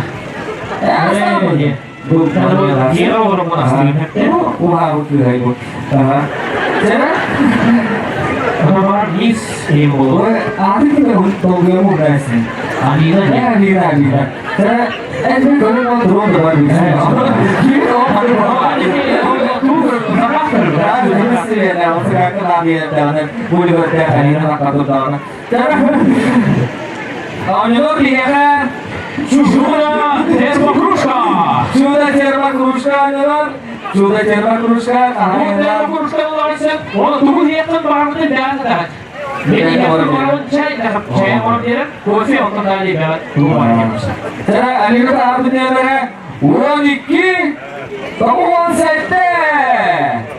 Bukan. Kira orang mana? Wah, betul itu. Jadi, Nomor is ibu. ada kita untuk mudah sih. Alina ya. Alina. Jadi, kalau mau turun ke bawah bisa. Kita Sudah cermat krusha, sudah cermat krusha. Onu tuğul yakın bağımda beyan eder. Beni yakın bağımda çay bağımda eder. Kofi ondan da beyan eder. Cara Alina artinya adalah 12 tahun sete.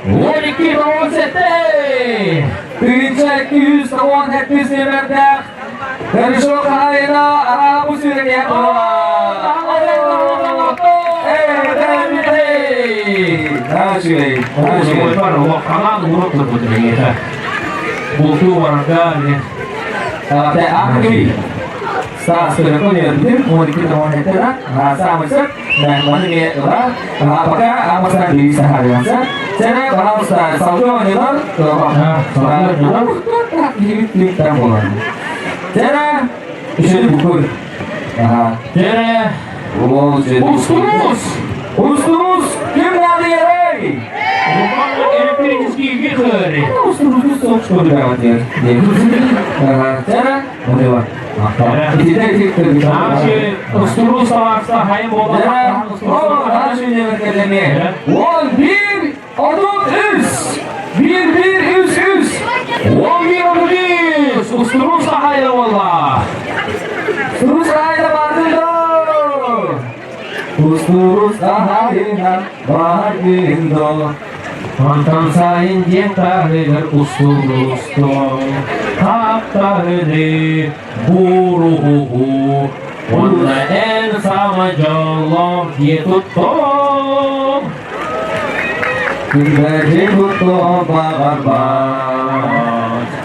12 tahun sete. 1200 tahun hepsi berdak. Dari Sokalina Arabu sudah dia Ой, пару, канал урок напутали. Булту варга, не. Akhiri Setelah sudah itu mau kita mau itu sama set dan mau ini apakah masalah di sehari-hari cara bahwa satu menyebar ini tambulan cara bisa dibukur Tere, Usturus kim lagi lagi bukan elektrический вихрь. Usturus sudah lewat ya cara mau Наши Устурус Сахай Бола. Он bir adut üs. Bir üs. Он мирус. Устурус Сахай Бола. Terus saya bantu. Usturus ahayından bagindo. Mantan sain jentaheler ustur-ustur Hatta-hede buruhu Wala en sama jolong ditutup Kibadi buto bagarbat.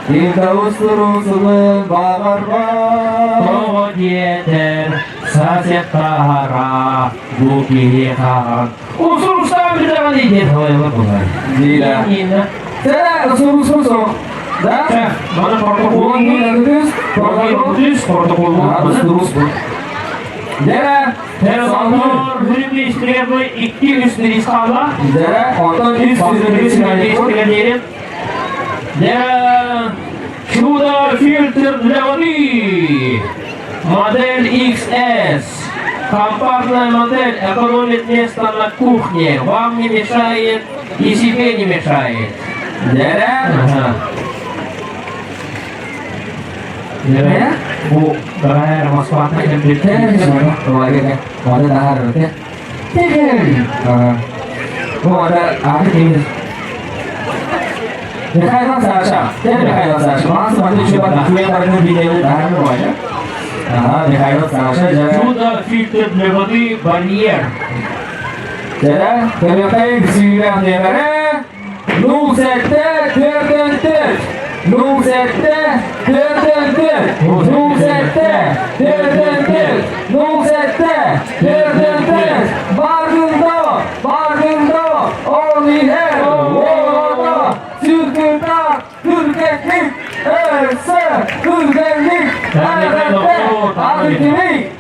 Kita usturus bagarbat. Toho dieter saset tahara bukihan Ustur-ustur kita kan dijet bukan Gila. Ini Saya usturus. Dah. mana protokol protokol Usturus. Jara. Her zaman hürmetli işlerine 200 lirası kaldı. Jara. Ondan bir sürü Şurada filter levani model XS компактная модель экономит место на кухне вам не мешает и себе не мешает Jara. Bu berakhir masuknya yang Ada dahar ya. Oh ada apa ini? Dekaikan Sasha. Dekaikan Sasha. Mas masih coba yang paling video dahar ya. Dekaikan Sasha. Şurada filter levani barrier Jadi ternyata di sini ada Nusete tertentet. Nusete tertentet. Nusete tertentet. Nusete tertentet. Bargında, oliher, oda, sürgünda, hürgetlik, ese, hürgetlik, adetlik.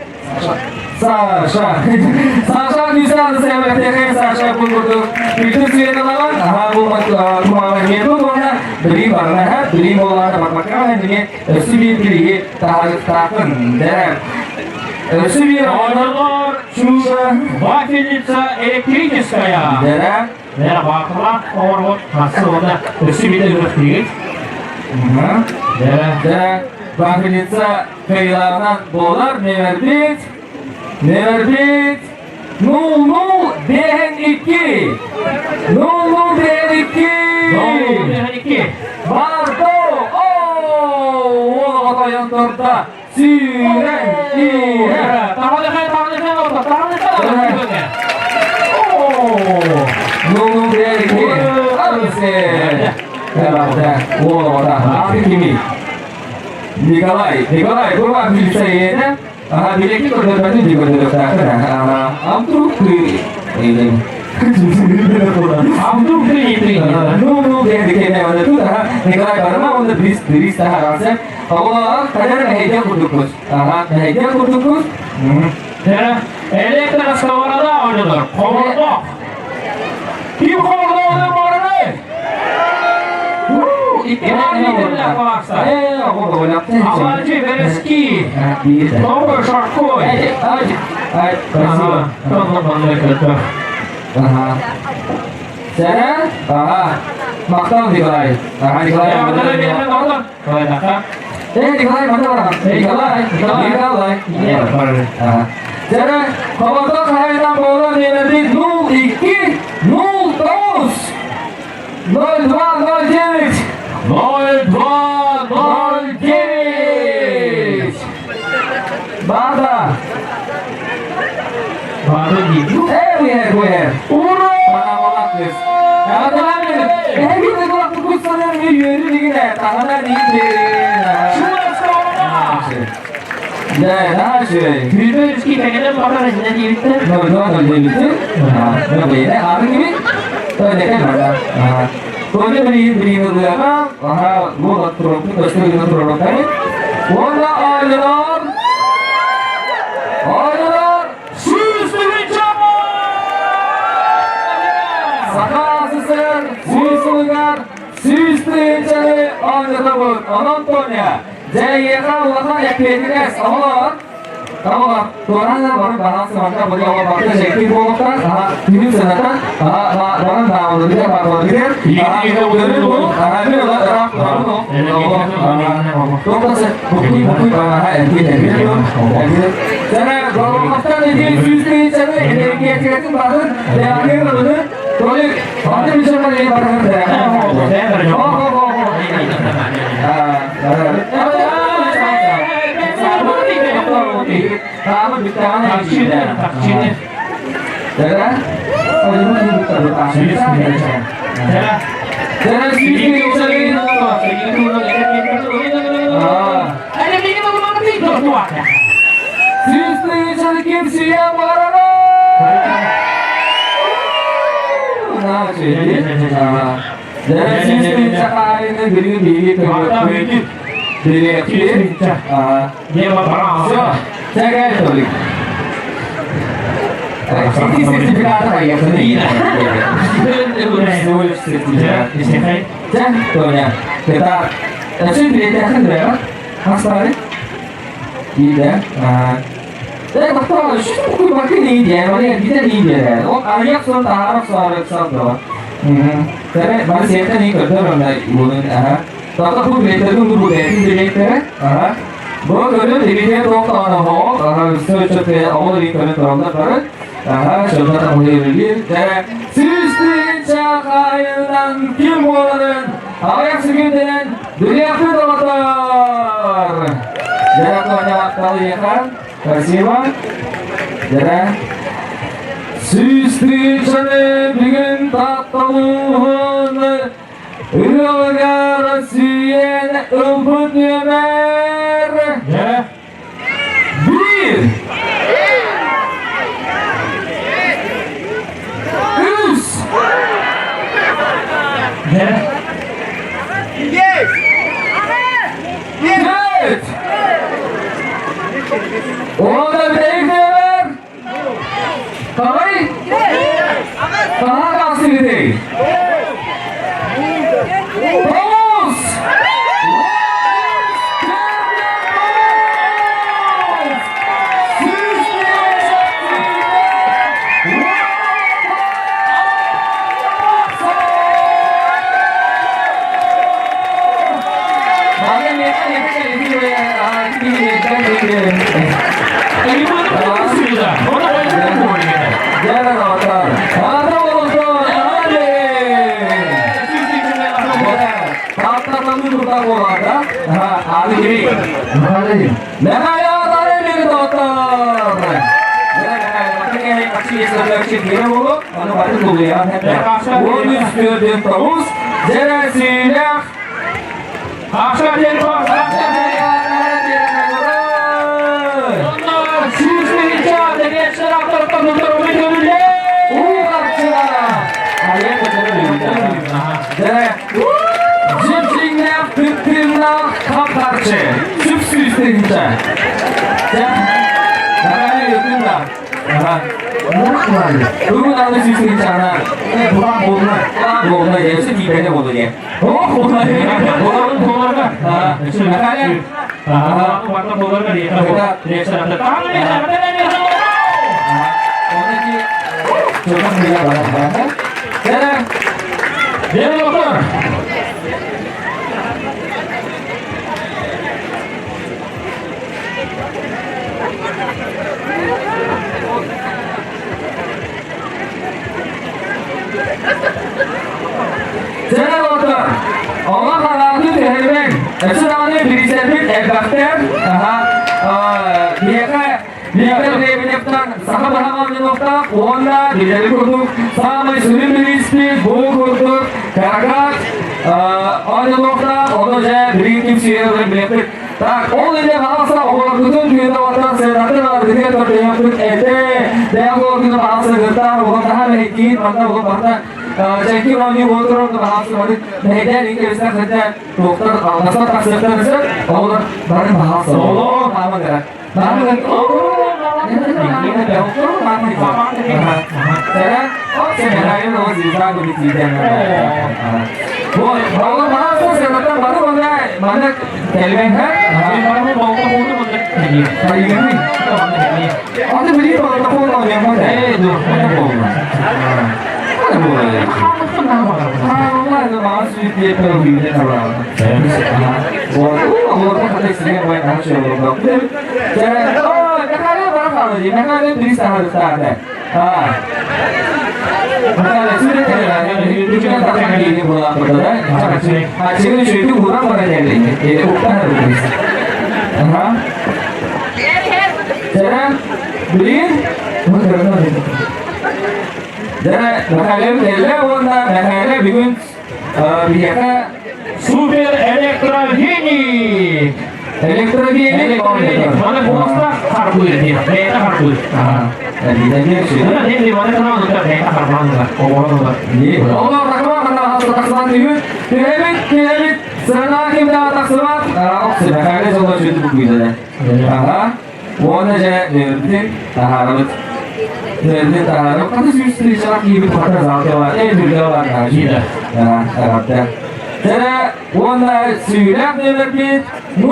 Sasha bisa saya Sasha pun untuk itu sih teman-teman. Aku kemarin itu karena beli barang, beli bola tempat makan ini sih beli tahan dan sih Oynalar вафельница электрическая. dan Merhaba, orada nasıl onda üstümde ürettik. dan bahkanitsa kehilangan dolar neverbit nul dehen iki Bardo oh kata yang torta siren iya Tahan Oh. nul dehen iki harusnya ada ada kimi Nikolai kurang bisa ya bila kita berdebat juga Amtruk ini Amduk ini. Nunggu dia dikene pada tu dah Nikolai Barma untuk diri seharusnya Allah kadar meja kudukus meja kudukus Elektrik skorada oynadılar. Kovarda. Kim kovarda oynadı bu arada? İktidarlı liderler kovarsa. Aku bolak Avancı Vereski. Tombol Şarkoy. Tamam banyak. Sana maktam Nikolai Nikolai Ya benar benar orada. Oynadı. Nikolai mana orang Nikolai Iya, benar. Jadi kalau kainan bola nanti 0-2 0-2 0-9 0-9 Bada Baru gitu. Gue Ura. mana bola guys kita kalau tukus sana yürü dikine tangannya di Şurada skorada. Nah, sih. Vereski pengen bakar aja jadi itu. Nol gitu. Nah, beda hari ini. Dekat mana? Kau beri apa? Gua turun terus kan? Wala aylar. Süslüce. Sakasızlar, süslüler, süslüce aylar. Anatolia. Jaya wala yakpedines Allah. Kalau orang bahas maka bagi Allah pakai sekti bolokkan, ini senatan, orang tahu dia apa dia, ini dulu, ini adalah orang, buku bahasa yang kita Sana hafta dediğin süzmeyi sana enerjiye çıkartın bakın. Değerli olunu. Böyle hafta bir sonra neyi bakın. Kamu di tangan yang sini. Jangan. Oh, ini masih buka. Jangan sini usah ini. Ada ini mau makan itu tua. Sisli sedikit siang marah. Nah, sini. Jangan sisli cakap ini gini. Diri Dia mau parah. Saya tulis. Ini sertifikat apa ya? Sertifikat. Contohnya kita saya belajar berapa? Mas Pare? Tidak. Saya betul. Aku pakai ini dia. Mana kita ini dia. Oh, ayak sementara soal doang. Saya masih ada nih kerja orang ibunya. Tapi aku belajar itu dulu deh. Belajar. Bagaimana dirinya tuh kalau mau sesuatu awal ini kena terangkan kan? Sebenarnya mulai lagi. Sistem cahaya kimorang ayak segini dunia kotor. Jadi aku hanya tahu ya kan? Bersama. Jadi sistem cahaya dengan tak tahu. Ülgar siyen rumput yemer. Bir. Üç. Dört. Orada bir yemer. Kavay. Daha kalsın değil. Vamos! Ini mana pun sudah. Orang banyak pun kita. Jangan nonton. Nakaya tayo ni doktor. Ano ba ito yan? Bonus student terus. Jangan sinak. Aksa dia tu. Susi cakap dia serap tertentu terus dia. Ukat sila. Ayat betul. Jangan. Cipcingnya pipirna kaparce. Süpsüste güzel. Nakaya yutunda. Bugün adı süpsü içana. Bulan bolma. Bulan bolma. Yesi dibine bolu diye. Oh bolma. Orang bola kan. Nakaya. Warna bola kan dia. Dia serap tertentu. Onu ki. Coba dia banyak. Jangan. Dia doktor. Jangan dokter. Allah halakı tehirmen. Esnafı birisinin elbette. Dia reveneptan sahabat nokta onda dijadi kurduk samay sürüm birisni bu kurduk karakat aynı nokta onu je birikim siyerler bilektik tak o ile bahasa olakutun dünyada vatan sedatı var diye yaptık ete devam oldu bahasa gırtar o daha mehkin bana o bana jadi orang yang bodoh untuk bahasa mari neden ini bisa kerja dokter masa tak sebenarnya orang baru bahasa oh nama enggak nama ini ada dokter nama di bawah saya sebenarnya lo juga begitu dan bahwa bahasa sebenarnya baru mana kelvin kan Baru bawa ke foto mana? hari ini ada beli bawa ke foto yang mana itu boleh. Mana masih dia pergi dia orang. Waduh, kata istri yang main harus orang. Jangan, oh, nakala barang kalau dia nakala beri sahar ada. Nakala sudah ada. Itu kan tak lagi ini bola betul kan? Hasilnya itu kurang pada jadi. Ini bukan harus. Jangan beli. Jangan nakala beli wanda nakala bikin biasa. Супер электрогеник. Электрогеник. Mana bonusnya hardware dia. Data hardware. Jadi sih. Mana dia di mana kan untuk data hardware. Oh, Iya. Allah rahmat karena harus taksaman itu. Kirimit. Serana kita taksaman. Sudah ada contoh itu buku itu ya. Wona je nerede taharut. Nerede taharut. Kan sih salah gibi pada zaman. Juga var ajida. Evet. Tere wona söylem nerede? 06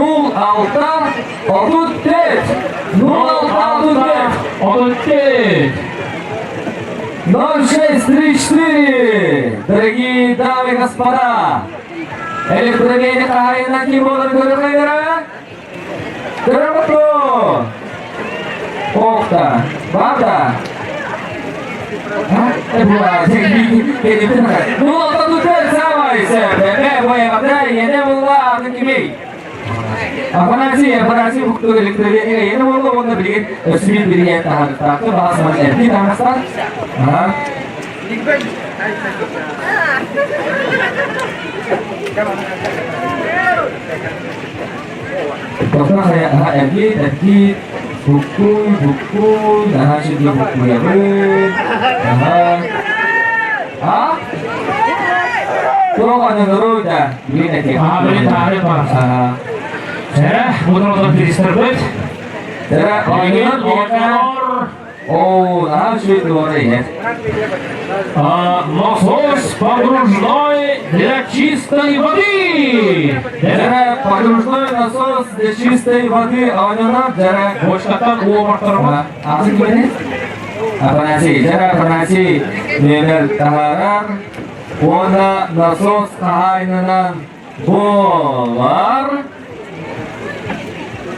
34 06 Отец. 0634. Дорогие дамы и господа, электрогеник Ахайна Кибодар Гурхайра. Дорого! Охта, бабда. Була, ini benar. Nol sama saya. Boleh ada ini mula kimi. Apa nasi bukti elektronik ini mula beli resmi beli tahan tak bahas macam ini tahan tak. Dokter saya MD buku nah sudah buku ya Tolong ada nurut dah beli nanti Beli tarik mas. Saya motor terbit. Cara Ingin motor. Oh, sudah luar ya. Насос погружной для чистой воды. Cara погружной насос для чистой воды, а у него cara Бочкатан умартырма. Asik gimana? Apa nasi? Cara apa nasi? Dengan taharan, warna nasос kehainan bolar,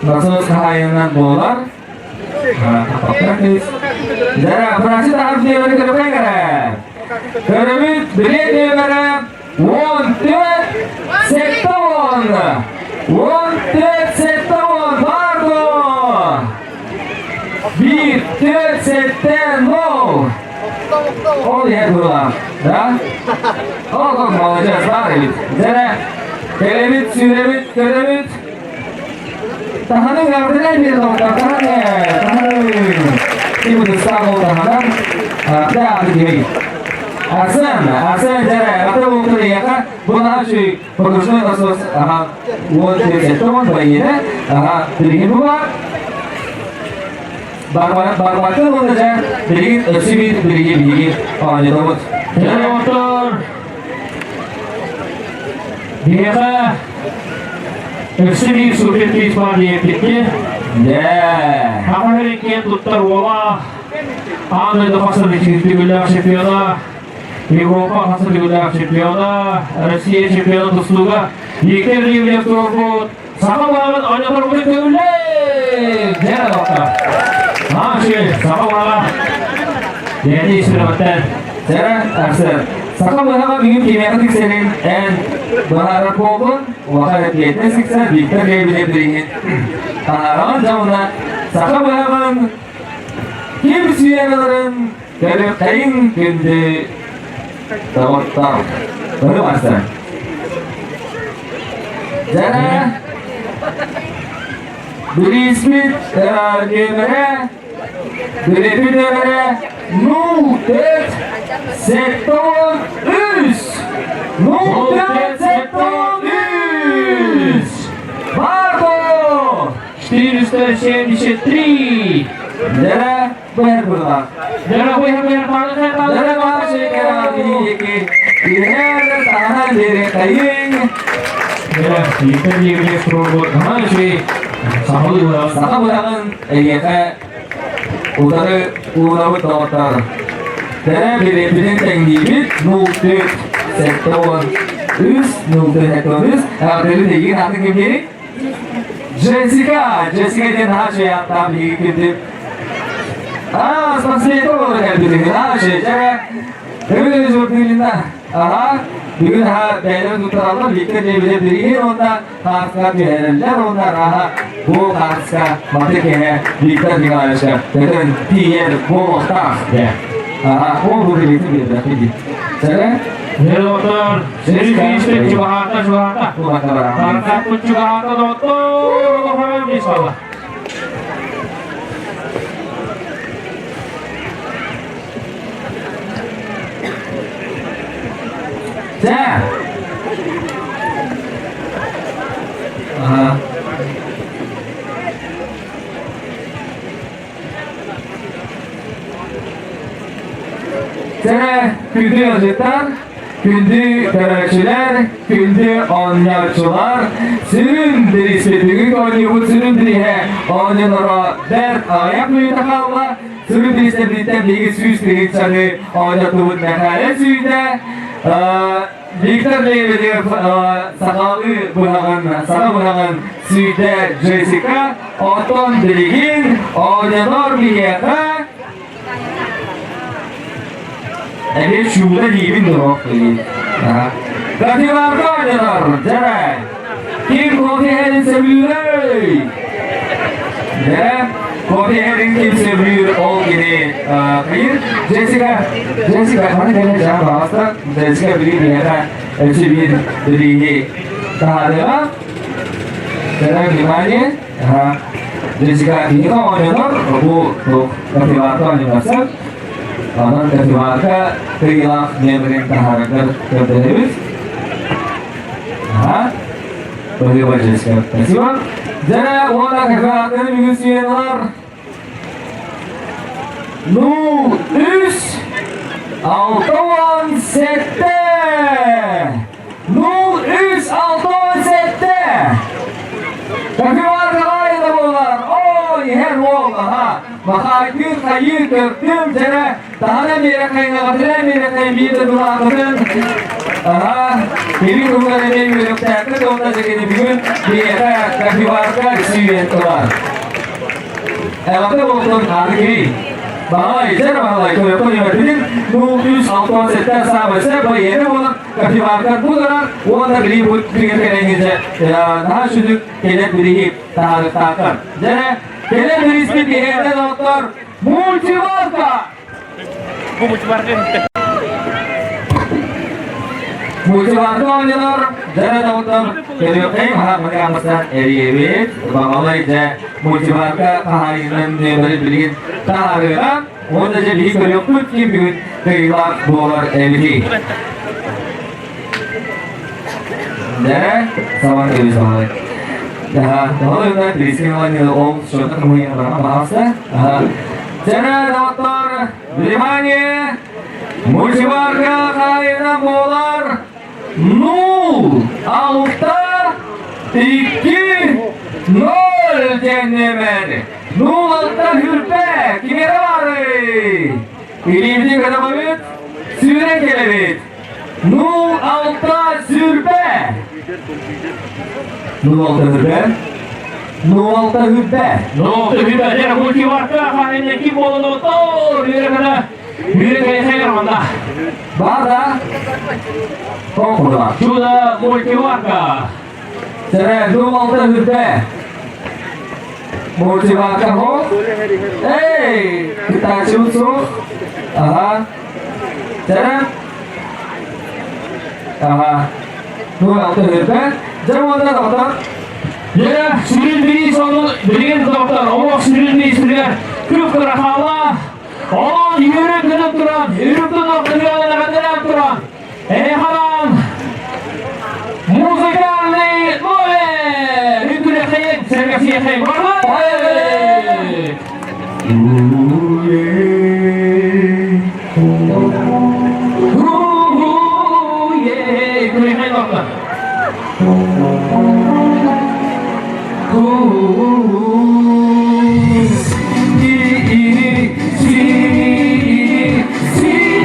nasos kehainan bolar. Cara apa nasi tahap dia beri kedepan kan? Kerebit beri dia kan? Wanted seton, bardo. Bitter seteno. Oh ya gula, dah? Oh kok mau aja sekali. Jadi kerebit. Tahanan nggak berani dia dong, tahannya. Ini udah setahun tahanan. Ada begini. Asan jadi atau mungkin ya kan? Bukan sih pengurusnya kasus wanted seton begini. Begini buat. Baru mana saja beri resmi beri jadi robot. Jadi motor. Dia resmi super tispa dia pitnya. Ya. Apa hari kian tutar wala. Anda itu pasal di sini bila sepiona. Eropa pasal di bila sepiona. Rusia sepiona tu juga. Ikan dia robot. Sama banget orang robot itu leh. Jangan dokter. Masih sama malah. Jadi sudah betul. Cara asal. Saka berapa bikin kimia ketik senin and berharap pokok wakar kita siksa bikin dia beri taharan jamuna. Saka berapa kim siaran dari kain kende tahu baru asal. Cara beri smith dia Bire Notet seton us. Bardo 473. Jara bayar berapa? Jara bayar tangan. Jara masih kira ini tahan diri kain. Ya, ikan dia robot masih sama kan iya kan udah dokter Tere birbirinin tengiği nuktu sekton üst nuktu sekton üst. Abdülü değil artık gibi. Jessica den her şey yaptım iyi gibi. Spasibo olarak elbette. Şey cere. Öyle zorluğunda. Aha. Bugün ha beyler tutarlar birlikte diyebilir onda karska diyeler onlar aha bu karska matike birlikte diyeler neden diğer bu ortak ya aha o birlikte bir Sen Ya doktor, seri işte juga hata. bu bakar Karena pun juga hata doktor, paham insyaallah. Sen aha Sen güldü yazıtlar, güldü terakçiler, güldü anyarçılar, süründür ispetüğü oynuyor, süründür he, oynuyor dert ayak müyüne kavla, süründür ispetüğünden bilgi süslü insanı, oynatığın mekale süyde, Victor Lever'e sakalı bırakın süyde Jessica, oton diligin, oynuyor bir yaka, Evet, şurada giyibin duruk. Katılar kaydılar, Cere. Kim Kofiher'in seviyor? Cere, Kofiher'in kim seviyor? Ol gini. Hayır, Jessica, bana geleceğim bağızda. Jessica biri bir yere, hepsi biri daha devam. Cere, gimana? Jessica ini kan oynuyor, bu Katılar kaydılar. Aman keluarga kehilangan pemerintah harga kebetulan, bagi wajah sekarang. Siapa? Jadi orang kehilangan mengisianlar, nu üs, altawan sette, nu üs altawan sette. Kehilangan lain bolar, oh her bolar ha. Makakir kayu kertim cara tahanan mereka yang ngapelin mereka yang bisa durakan. Ini bukan ini mereka tak tahu tak jadi bikin mereka kasih warga siapa tuan. Waktu waktu hari bahwa ijar bahwa itu apa yang berarti nulis auto setter sama saya bayar orang kasih warga bukan orang beli bikin ini saja. Nah sudah kita beli tahan. Jadi Kalian berisik di hati dokter Multivarka. Bu Multivarka. Multivarka oynuyor. Jadi dokter kalian mereka pesan eriwit bahwa itu Multivarka kaharinan beli taharan. Onda jadi kalian pun kirim kehilangan bolar eriwit. Jadi sama sama. Kalau yang diisikan oleh sudah ketemu yang berapa bahasa? Cara dokter bagaimana? Multivarka kalian bolar nol alta 2 0 denemer nol alta hürpe kimere var? Ini bizim kadar süre kelebek nol alta sürpe. Nol alta hübbe. Jadi Multivarka kalian kim bolon doktor, mereka saya mana? Bada. Oh, udah. Sudah Multivarka. Cara nol alta hübbe. Multivarka ho. Kita susu. Cara. Nol alta hübbe. Jangan dokter. Ya, sudah beri soal berikan dokter. Allah sudah berikan krup kerahawah. Allah yürü dokteran, yürü dokteran kadar dokteran. Haram. Muzikalni böyle. Hüküme hayır, sevgisiye hayır. Hayır. Hüküme hayır dokter. See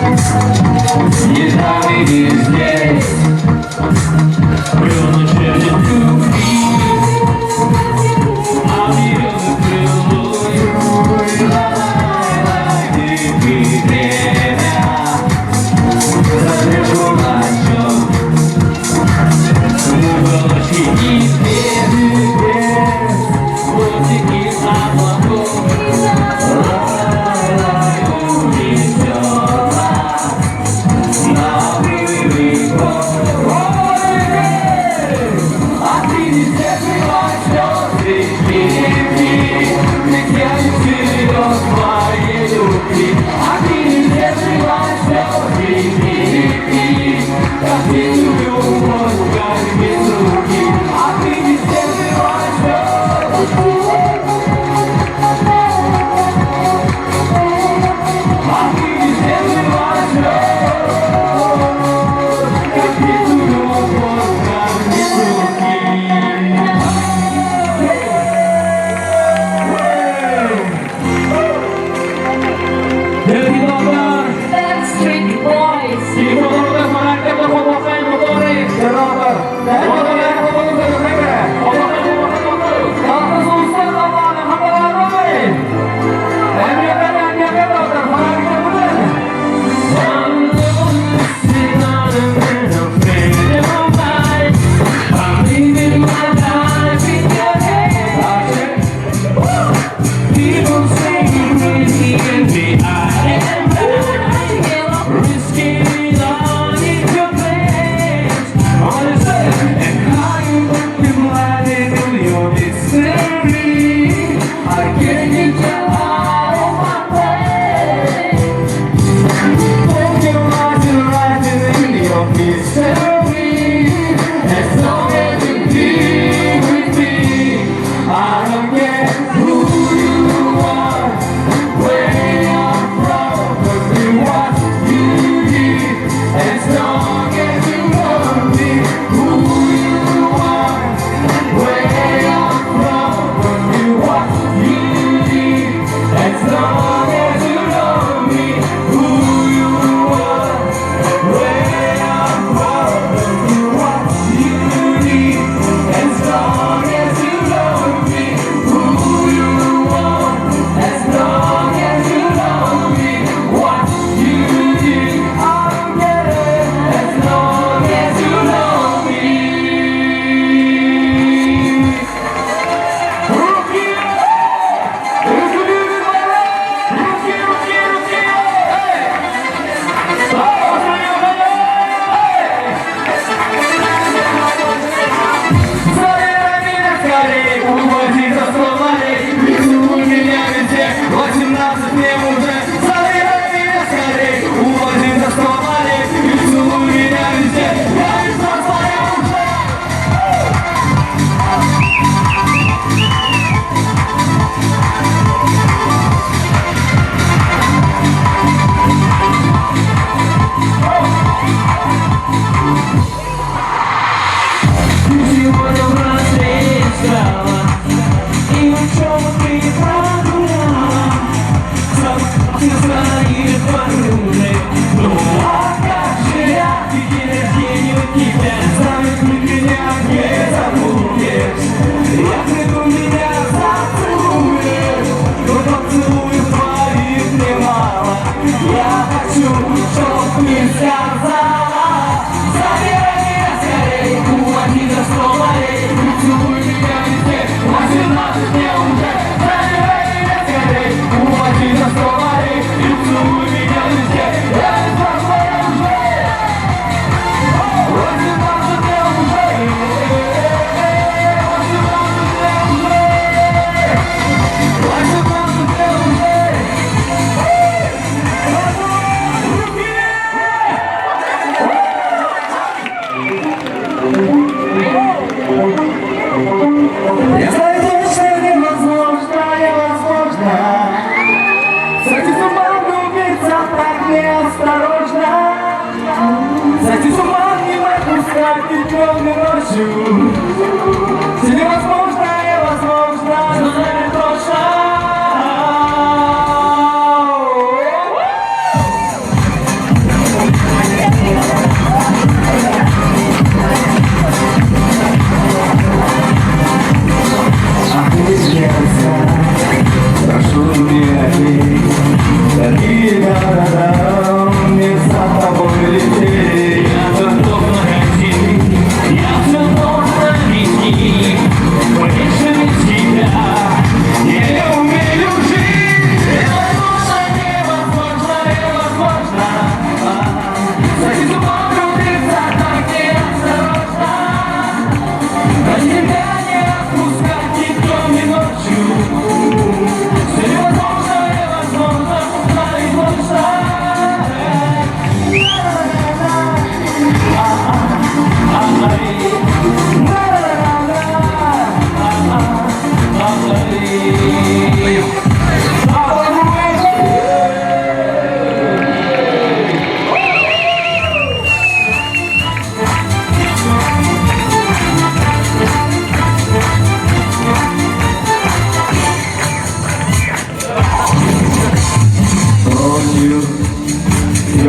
Не там и здесь был начальник любви, а березы крылой ты время задержу ночью уголочки и лотики облаков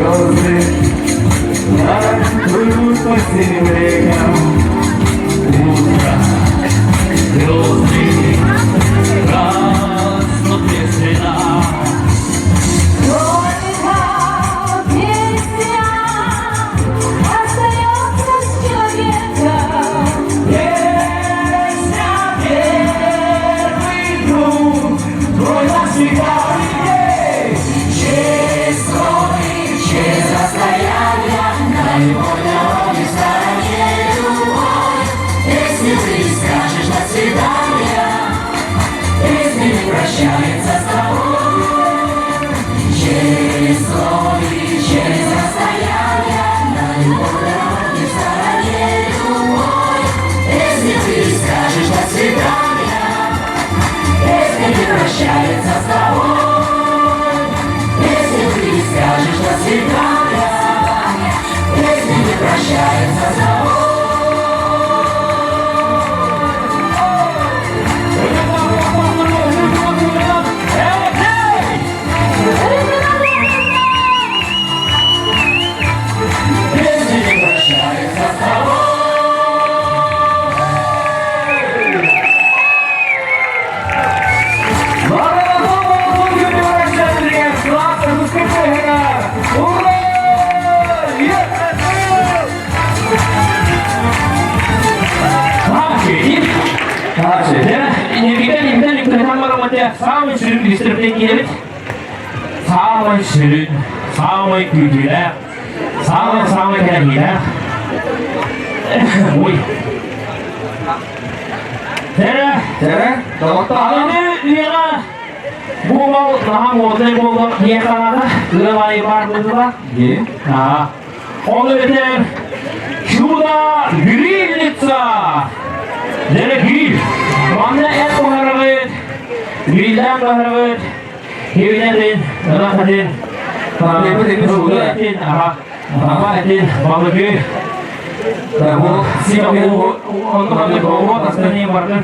слезы, как плывут по синим рекам. Утро, звезды, гаснут без следа. Только песня остается с человеком. Песня, первый друг, твой навсегда. Честь свой, честь расстояния, на его дороге стороне любовь. Если ты скажешь до свидания, песня не прощается с тобой. Честь свой, честь расстояния, на его дороге стороне любовь. Если ты скажешь до свидания, песня не прощается с тобой. Если ты скажешь до свидания, песня не прощается с тобой. Песня не прощается с тобой. Самый ширин дистриптен самый ширин, самый күлгелі, самый кәлгелі. Ой. Тәрі, үйеға бұл мал нағам оғыздай болды, не қанады, ғылайы бар бұлды ба? Оны өтер, чудо грильница. Дәрі гриль. Манда әт бұғарығы, грильден бұғарығы, Евден, Рахадин, Рухадин, Рахадин, Балыгы, Симаку, он қандай болуы, тастаны бардың,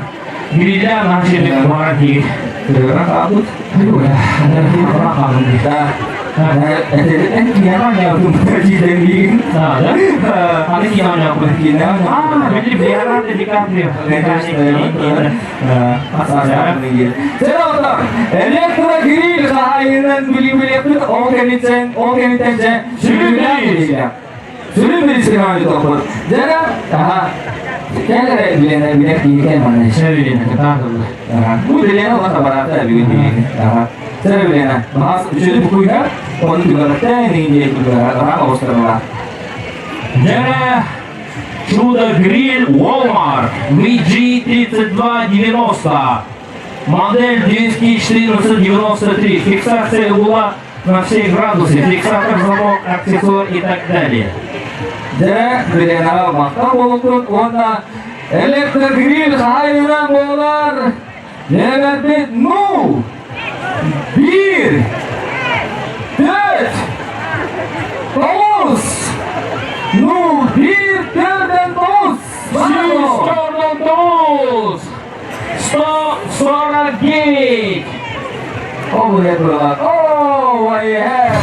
Грильден нашылық бұғарат егі. Рахадут? Рахадын дейді. Gimana ya untuk terjadi Nah, ada gimana aku? Jadi biar dedikasi. Asal menggil. Jadi elektrik grill kainan beli-beli itu orang keniten sudah beli sekarang itu apa? Jadi क्या बिलेना बिलेना की क्या मानना है Saya bilang kita dulu. वो बिलेना वो सब बनाता है बिलेना सर बिलेना महास जो बुक है कौन सी करता है नहीं ये कुछ रहा अवस्था में Дера Чудо Гриль Walmart VG3290 модель 21493 фиксация угла на все градусы, фиксатор, замок, аксессуар и так далее. Jadi bileana maka bolotun ona elektrik grill kainan bolar Levert nu bir dört toz nu bir dörden toz Сюрстörden dos 149 Oh boleh keluar oh yeah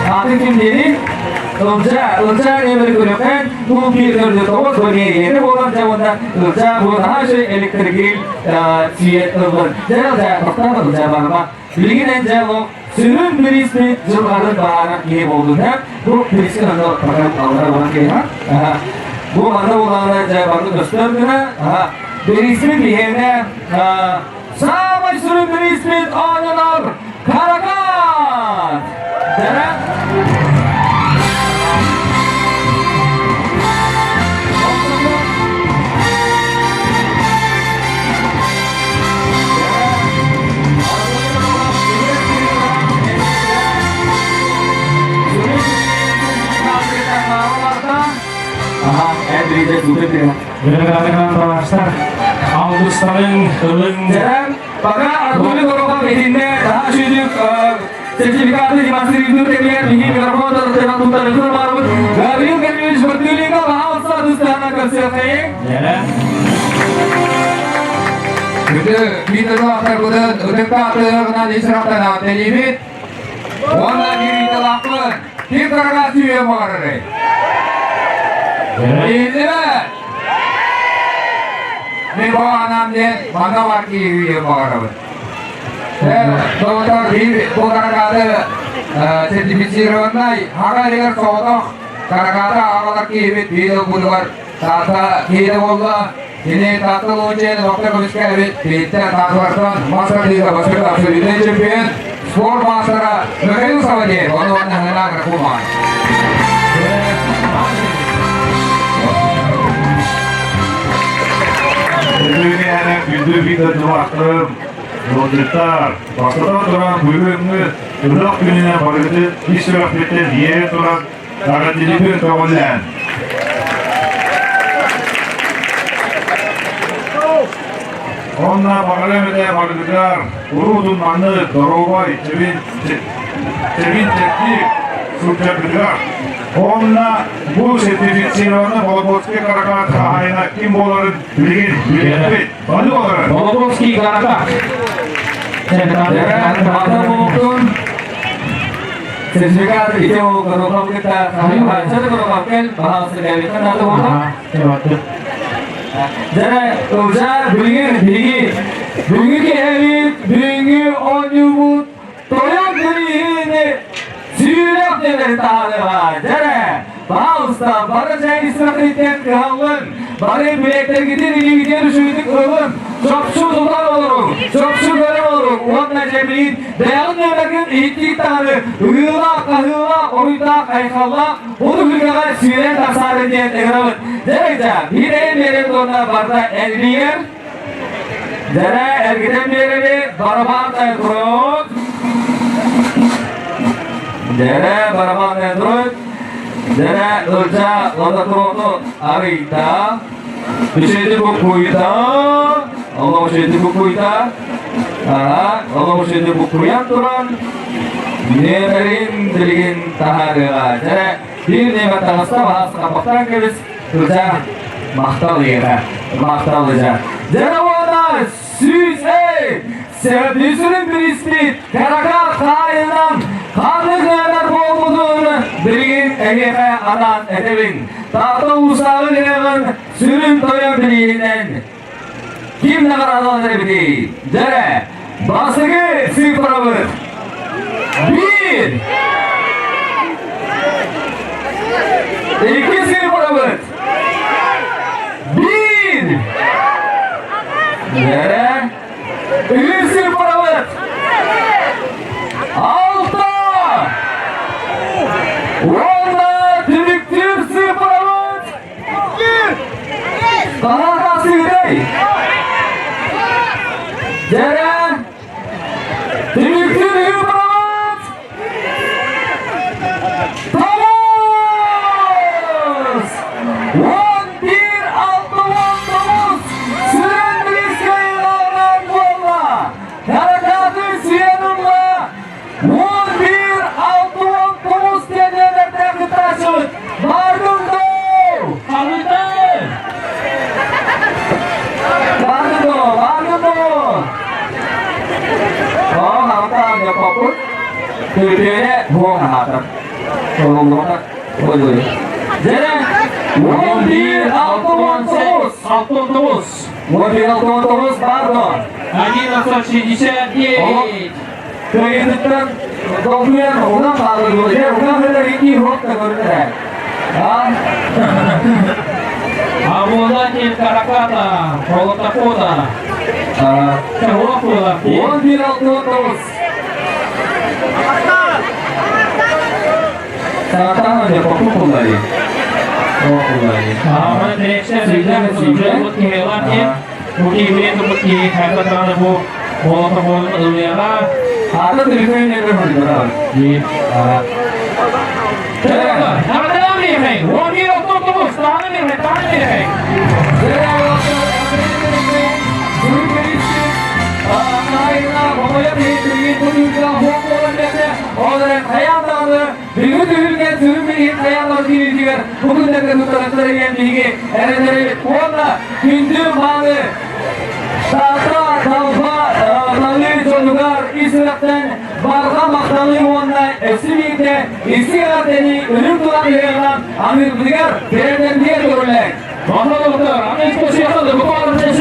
Akhir tim ini Unca yang bergunakan mobil terjatuh sebagai ini bukan jawaban Unca bukan hasil elektrik grill Fiat Urban Jadi saya pertama Unca bahwa Bilgin jawab Sürün birisini Jurgarın bağırak gibi olduğunda Bu birisini anda Bakalım kaldırır olan ki Bu anda olanlar cevabını gösterdiğine Birisinin diyene Savaş sürün birisinin Ağalar Karakat Jadi Jadi Gara-gara Rockstar Augustin Len Dan pada artinya kalau kita ini dah sudah sertifikatı dimastri itu kalian bikin mikrofon atau dengan tutar itu baru dari kalian seperti ini kan bahasa dustana kesehatan Itu kita tuh akan udah kena diserahkan nanti limit. Wala diri telakon, kita kasih yang mengarah. Ini lah. Ini bawa namanya mana wakil yang mengarah. Dokter di bukan kata sertifikasi naik, harga dengan soto karena kata awal kibit video bulan tata kita bola ini tata lonceng dokter komisker kita tata wartan master di basket asal ini champion sport master negeri sahaja kalau anda hendak berkumar. Ini ada video waktu Yolculuklar, başladan duran buyruğunu Irak gününe barıgıtı İsrafiyette diye duran Dağıtıcı kabulen. Onunla bağlamada barıgıtlar Urudun manı Darova içevin teknik Sürçaklılar. Onunla bu sertifikasyonu Volobotski Karakat'a ayna kim boların bilgin bilgin balı olarak. Volobotski Karakat. sertifikat itu kalau kita kami baca kalau pakai bahasa dari kan atau apa? Jadi usaha bingi kehebit bingi onyumut toyak ini sirak dari tanah. Jadi bahasa bahasa İsrail'ten kalan bari bilekler gidiyor şuydu kalan çok şu dolar olurum çok şu göre olurum onunla cemilin değerli nelerden ihtiyaç tanrı hıla kahıla oyda kayhala onu hülgalar siren tasar ediyen eğralı derece bir emre donla barda elbiyer dere ergiden beri baraban ayırıyor dere baraban ayırıyor dere ölçe orada kurulu arayda Bişedi bukuyda, Allah bişedi bukuyda, Allah bişedi bukuyan turan, nemerin diligin taharıga. Jadi bir nemet tanışta bahas kapaktan kebis kerja maktalıya. Jadi ona süz sevdisinin bir ispit, karakat kailan, kanlı neler bolmaduğunu diligin egehe anan edebin. Tahta usağı dileğin sürün toyan bilinen kim ne kadar adamları bildi? Dere basıgı sıfırı bir iki sıfırı bir dere üç sıfırı altı Tübüktür sıfırımız Daha nasıl değil Ceren Tübüktür sıfırımız Tamuz 11-6-19 Süren Briskayılardan kolla Harekatı Siyanur'la 11-6-19 Denelerden gıtaşın Bardım do Có hào ta nhập học út Từ phía đấy vô hào tập Không đó đó Ôi rồi Dễ đây One beer automatos One beer automatos pardon 1169. Kreditler Dokumen ona bağlı olacak Ona böyle iki hop da görünür Обладатель Караката, Волотохода. One beer automatos Sangat aja fokus kembali Mana direksi sudah buat kehewan ya. Mungkin ini untuk kata terang bu Volotogod Luyara. Ada telefonnya yang berapa? Nama dalam ni hai. Wani waktu terus tangan ni hai. Tarihin ayağlar diyeceğiz. Bugün de tutanakları yendiği erenleri onunla gündü malı. Tahta, talpa, talli çocuklar İsraf'tan barga maktalı onunla esirlikte İstihateni ölüm duraklarından Amir Bıdıgar Beren'den diye görürler. Mahmut Doktor, Amerika Şehir'de bu arada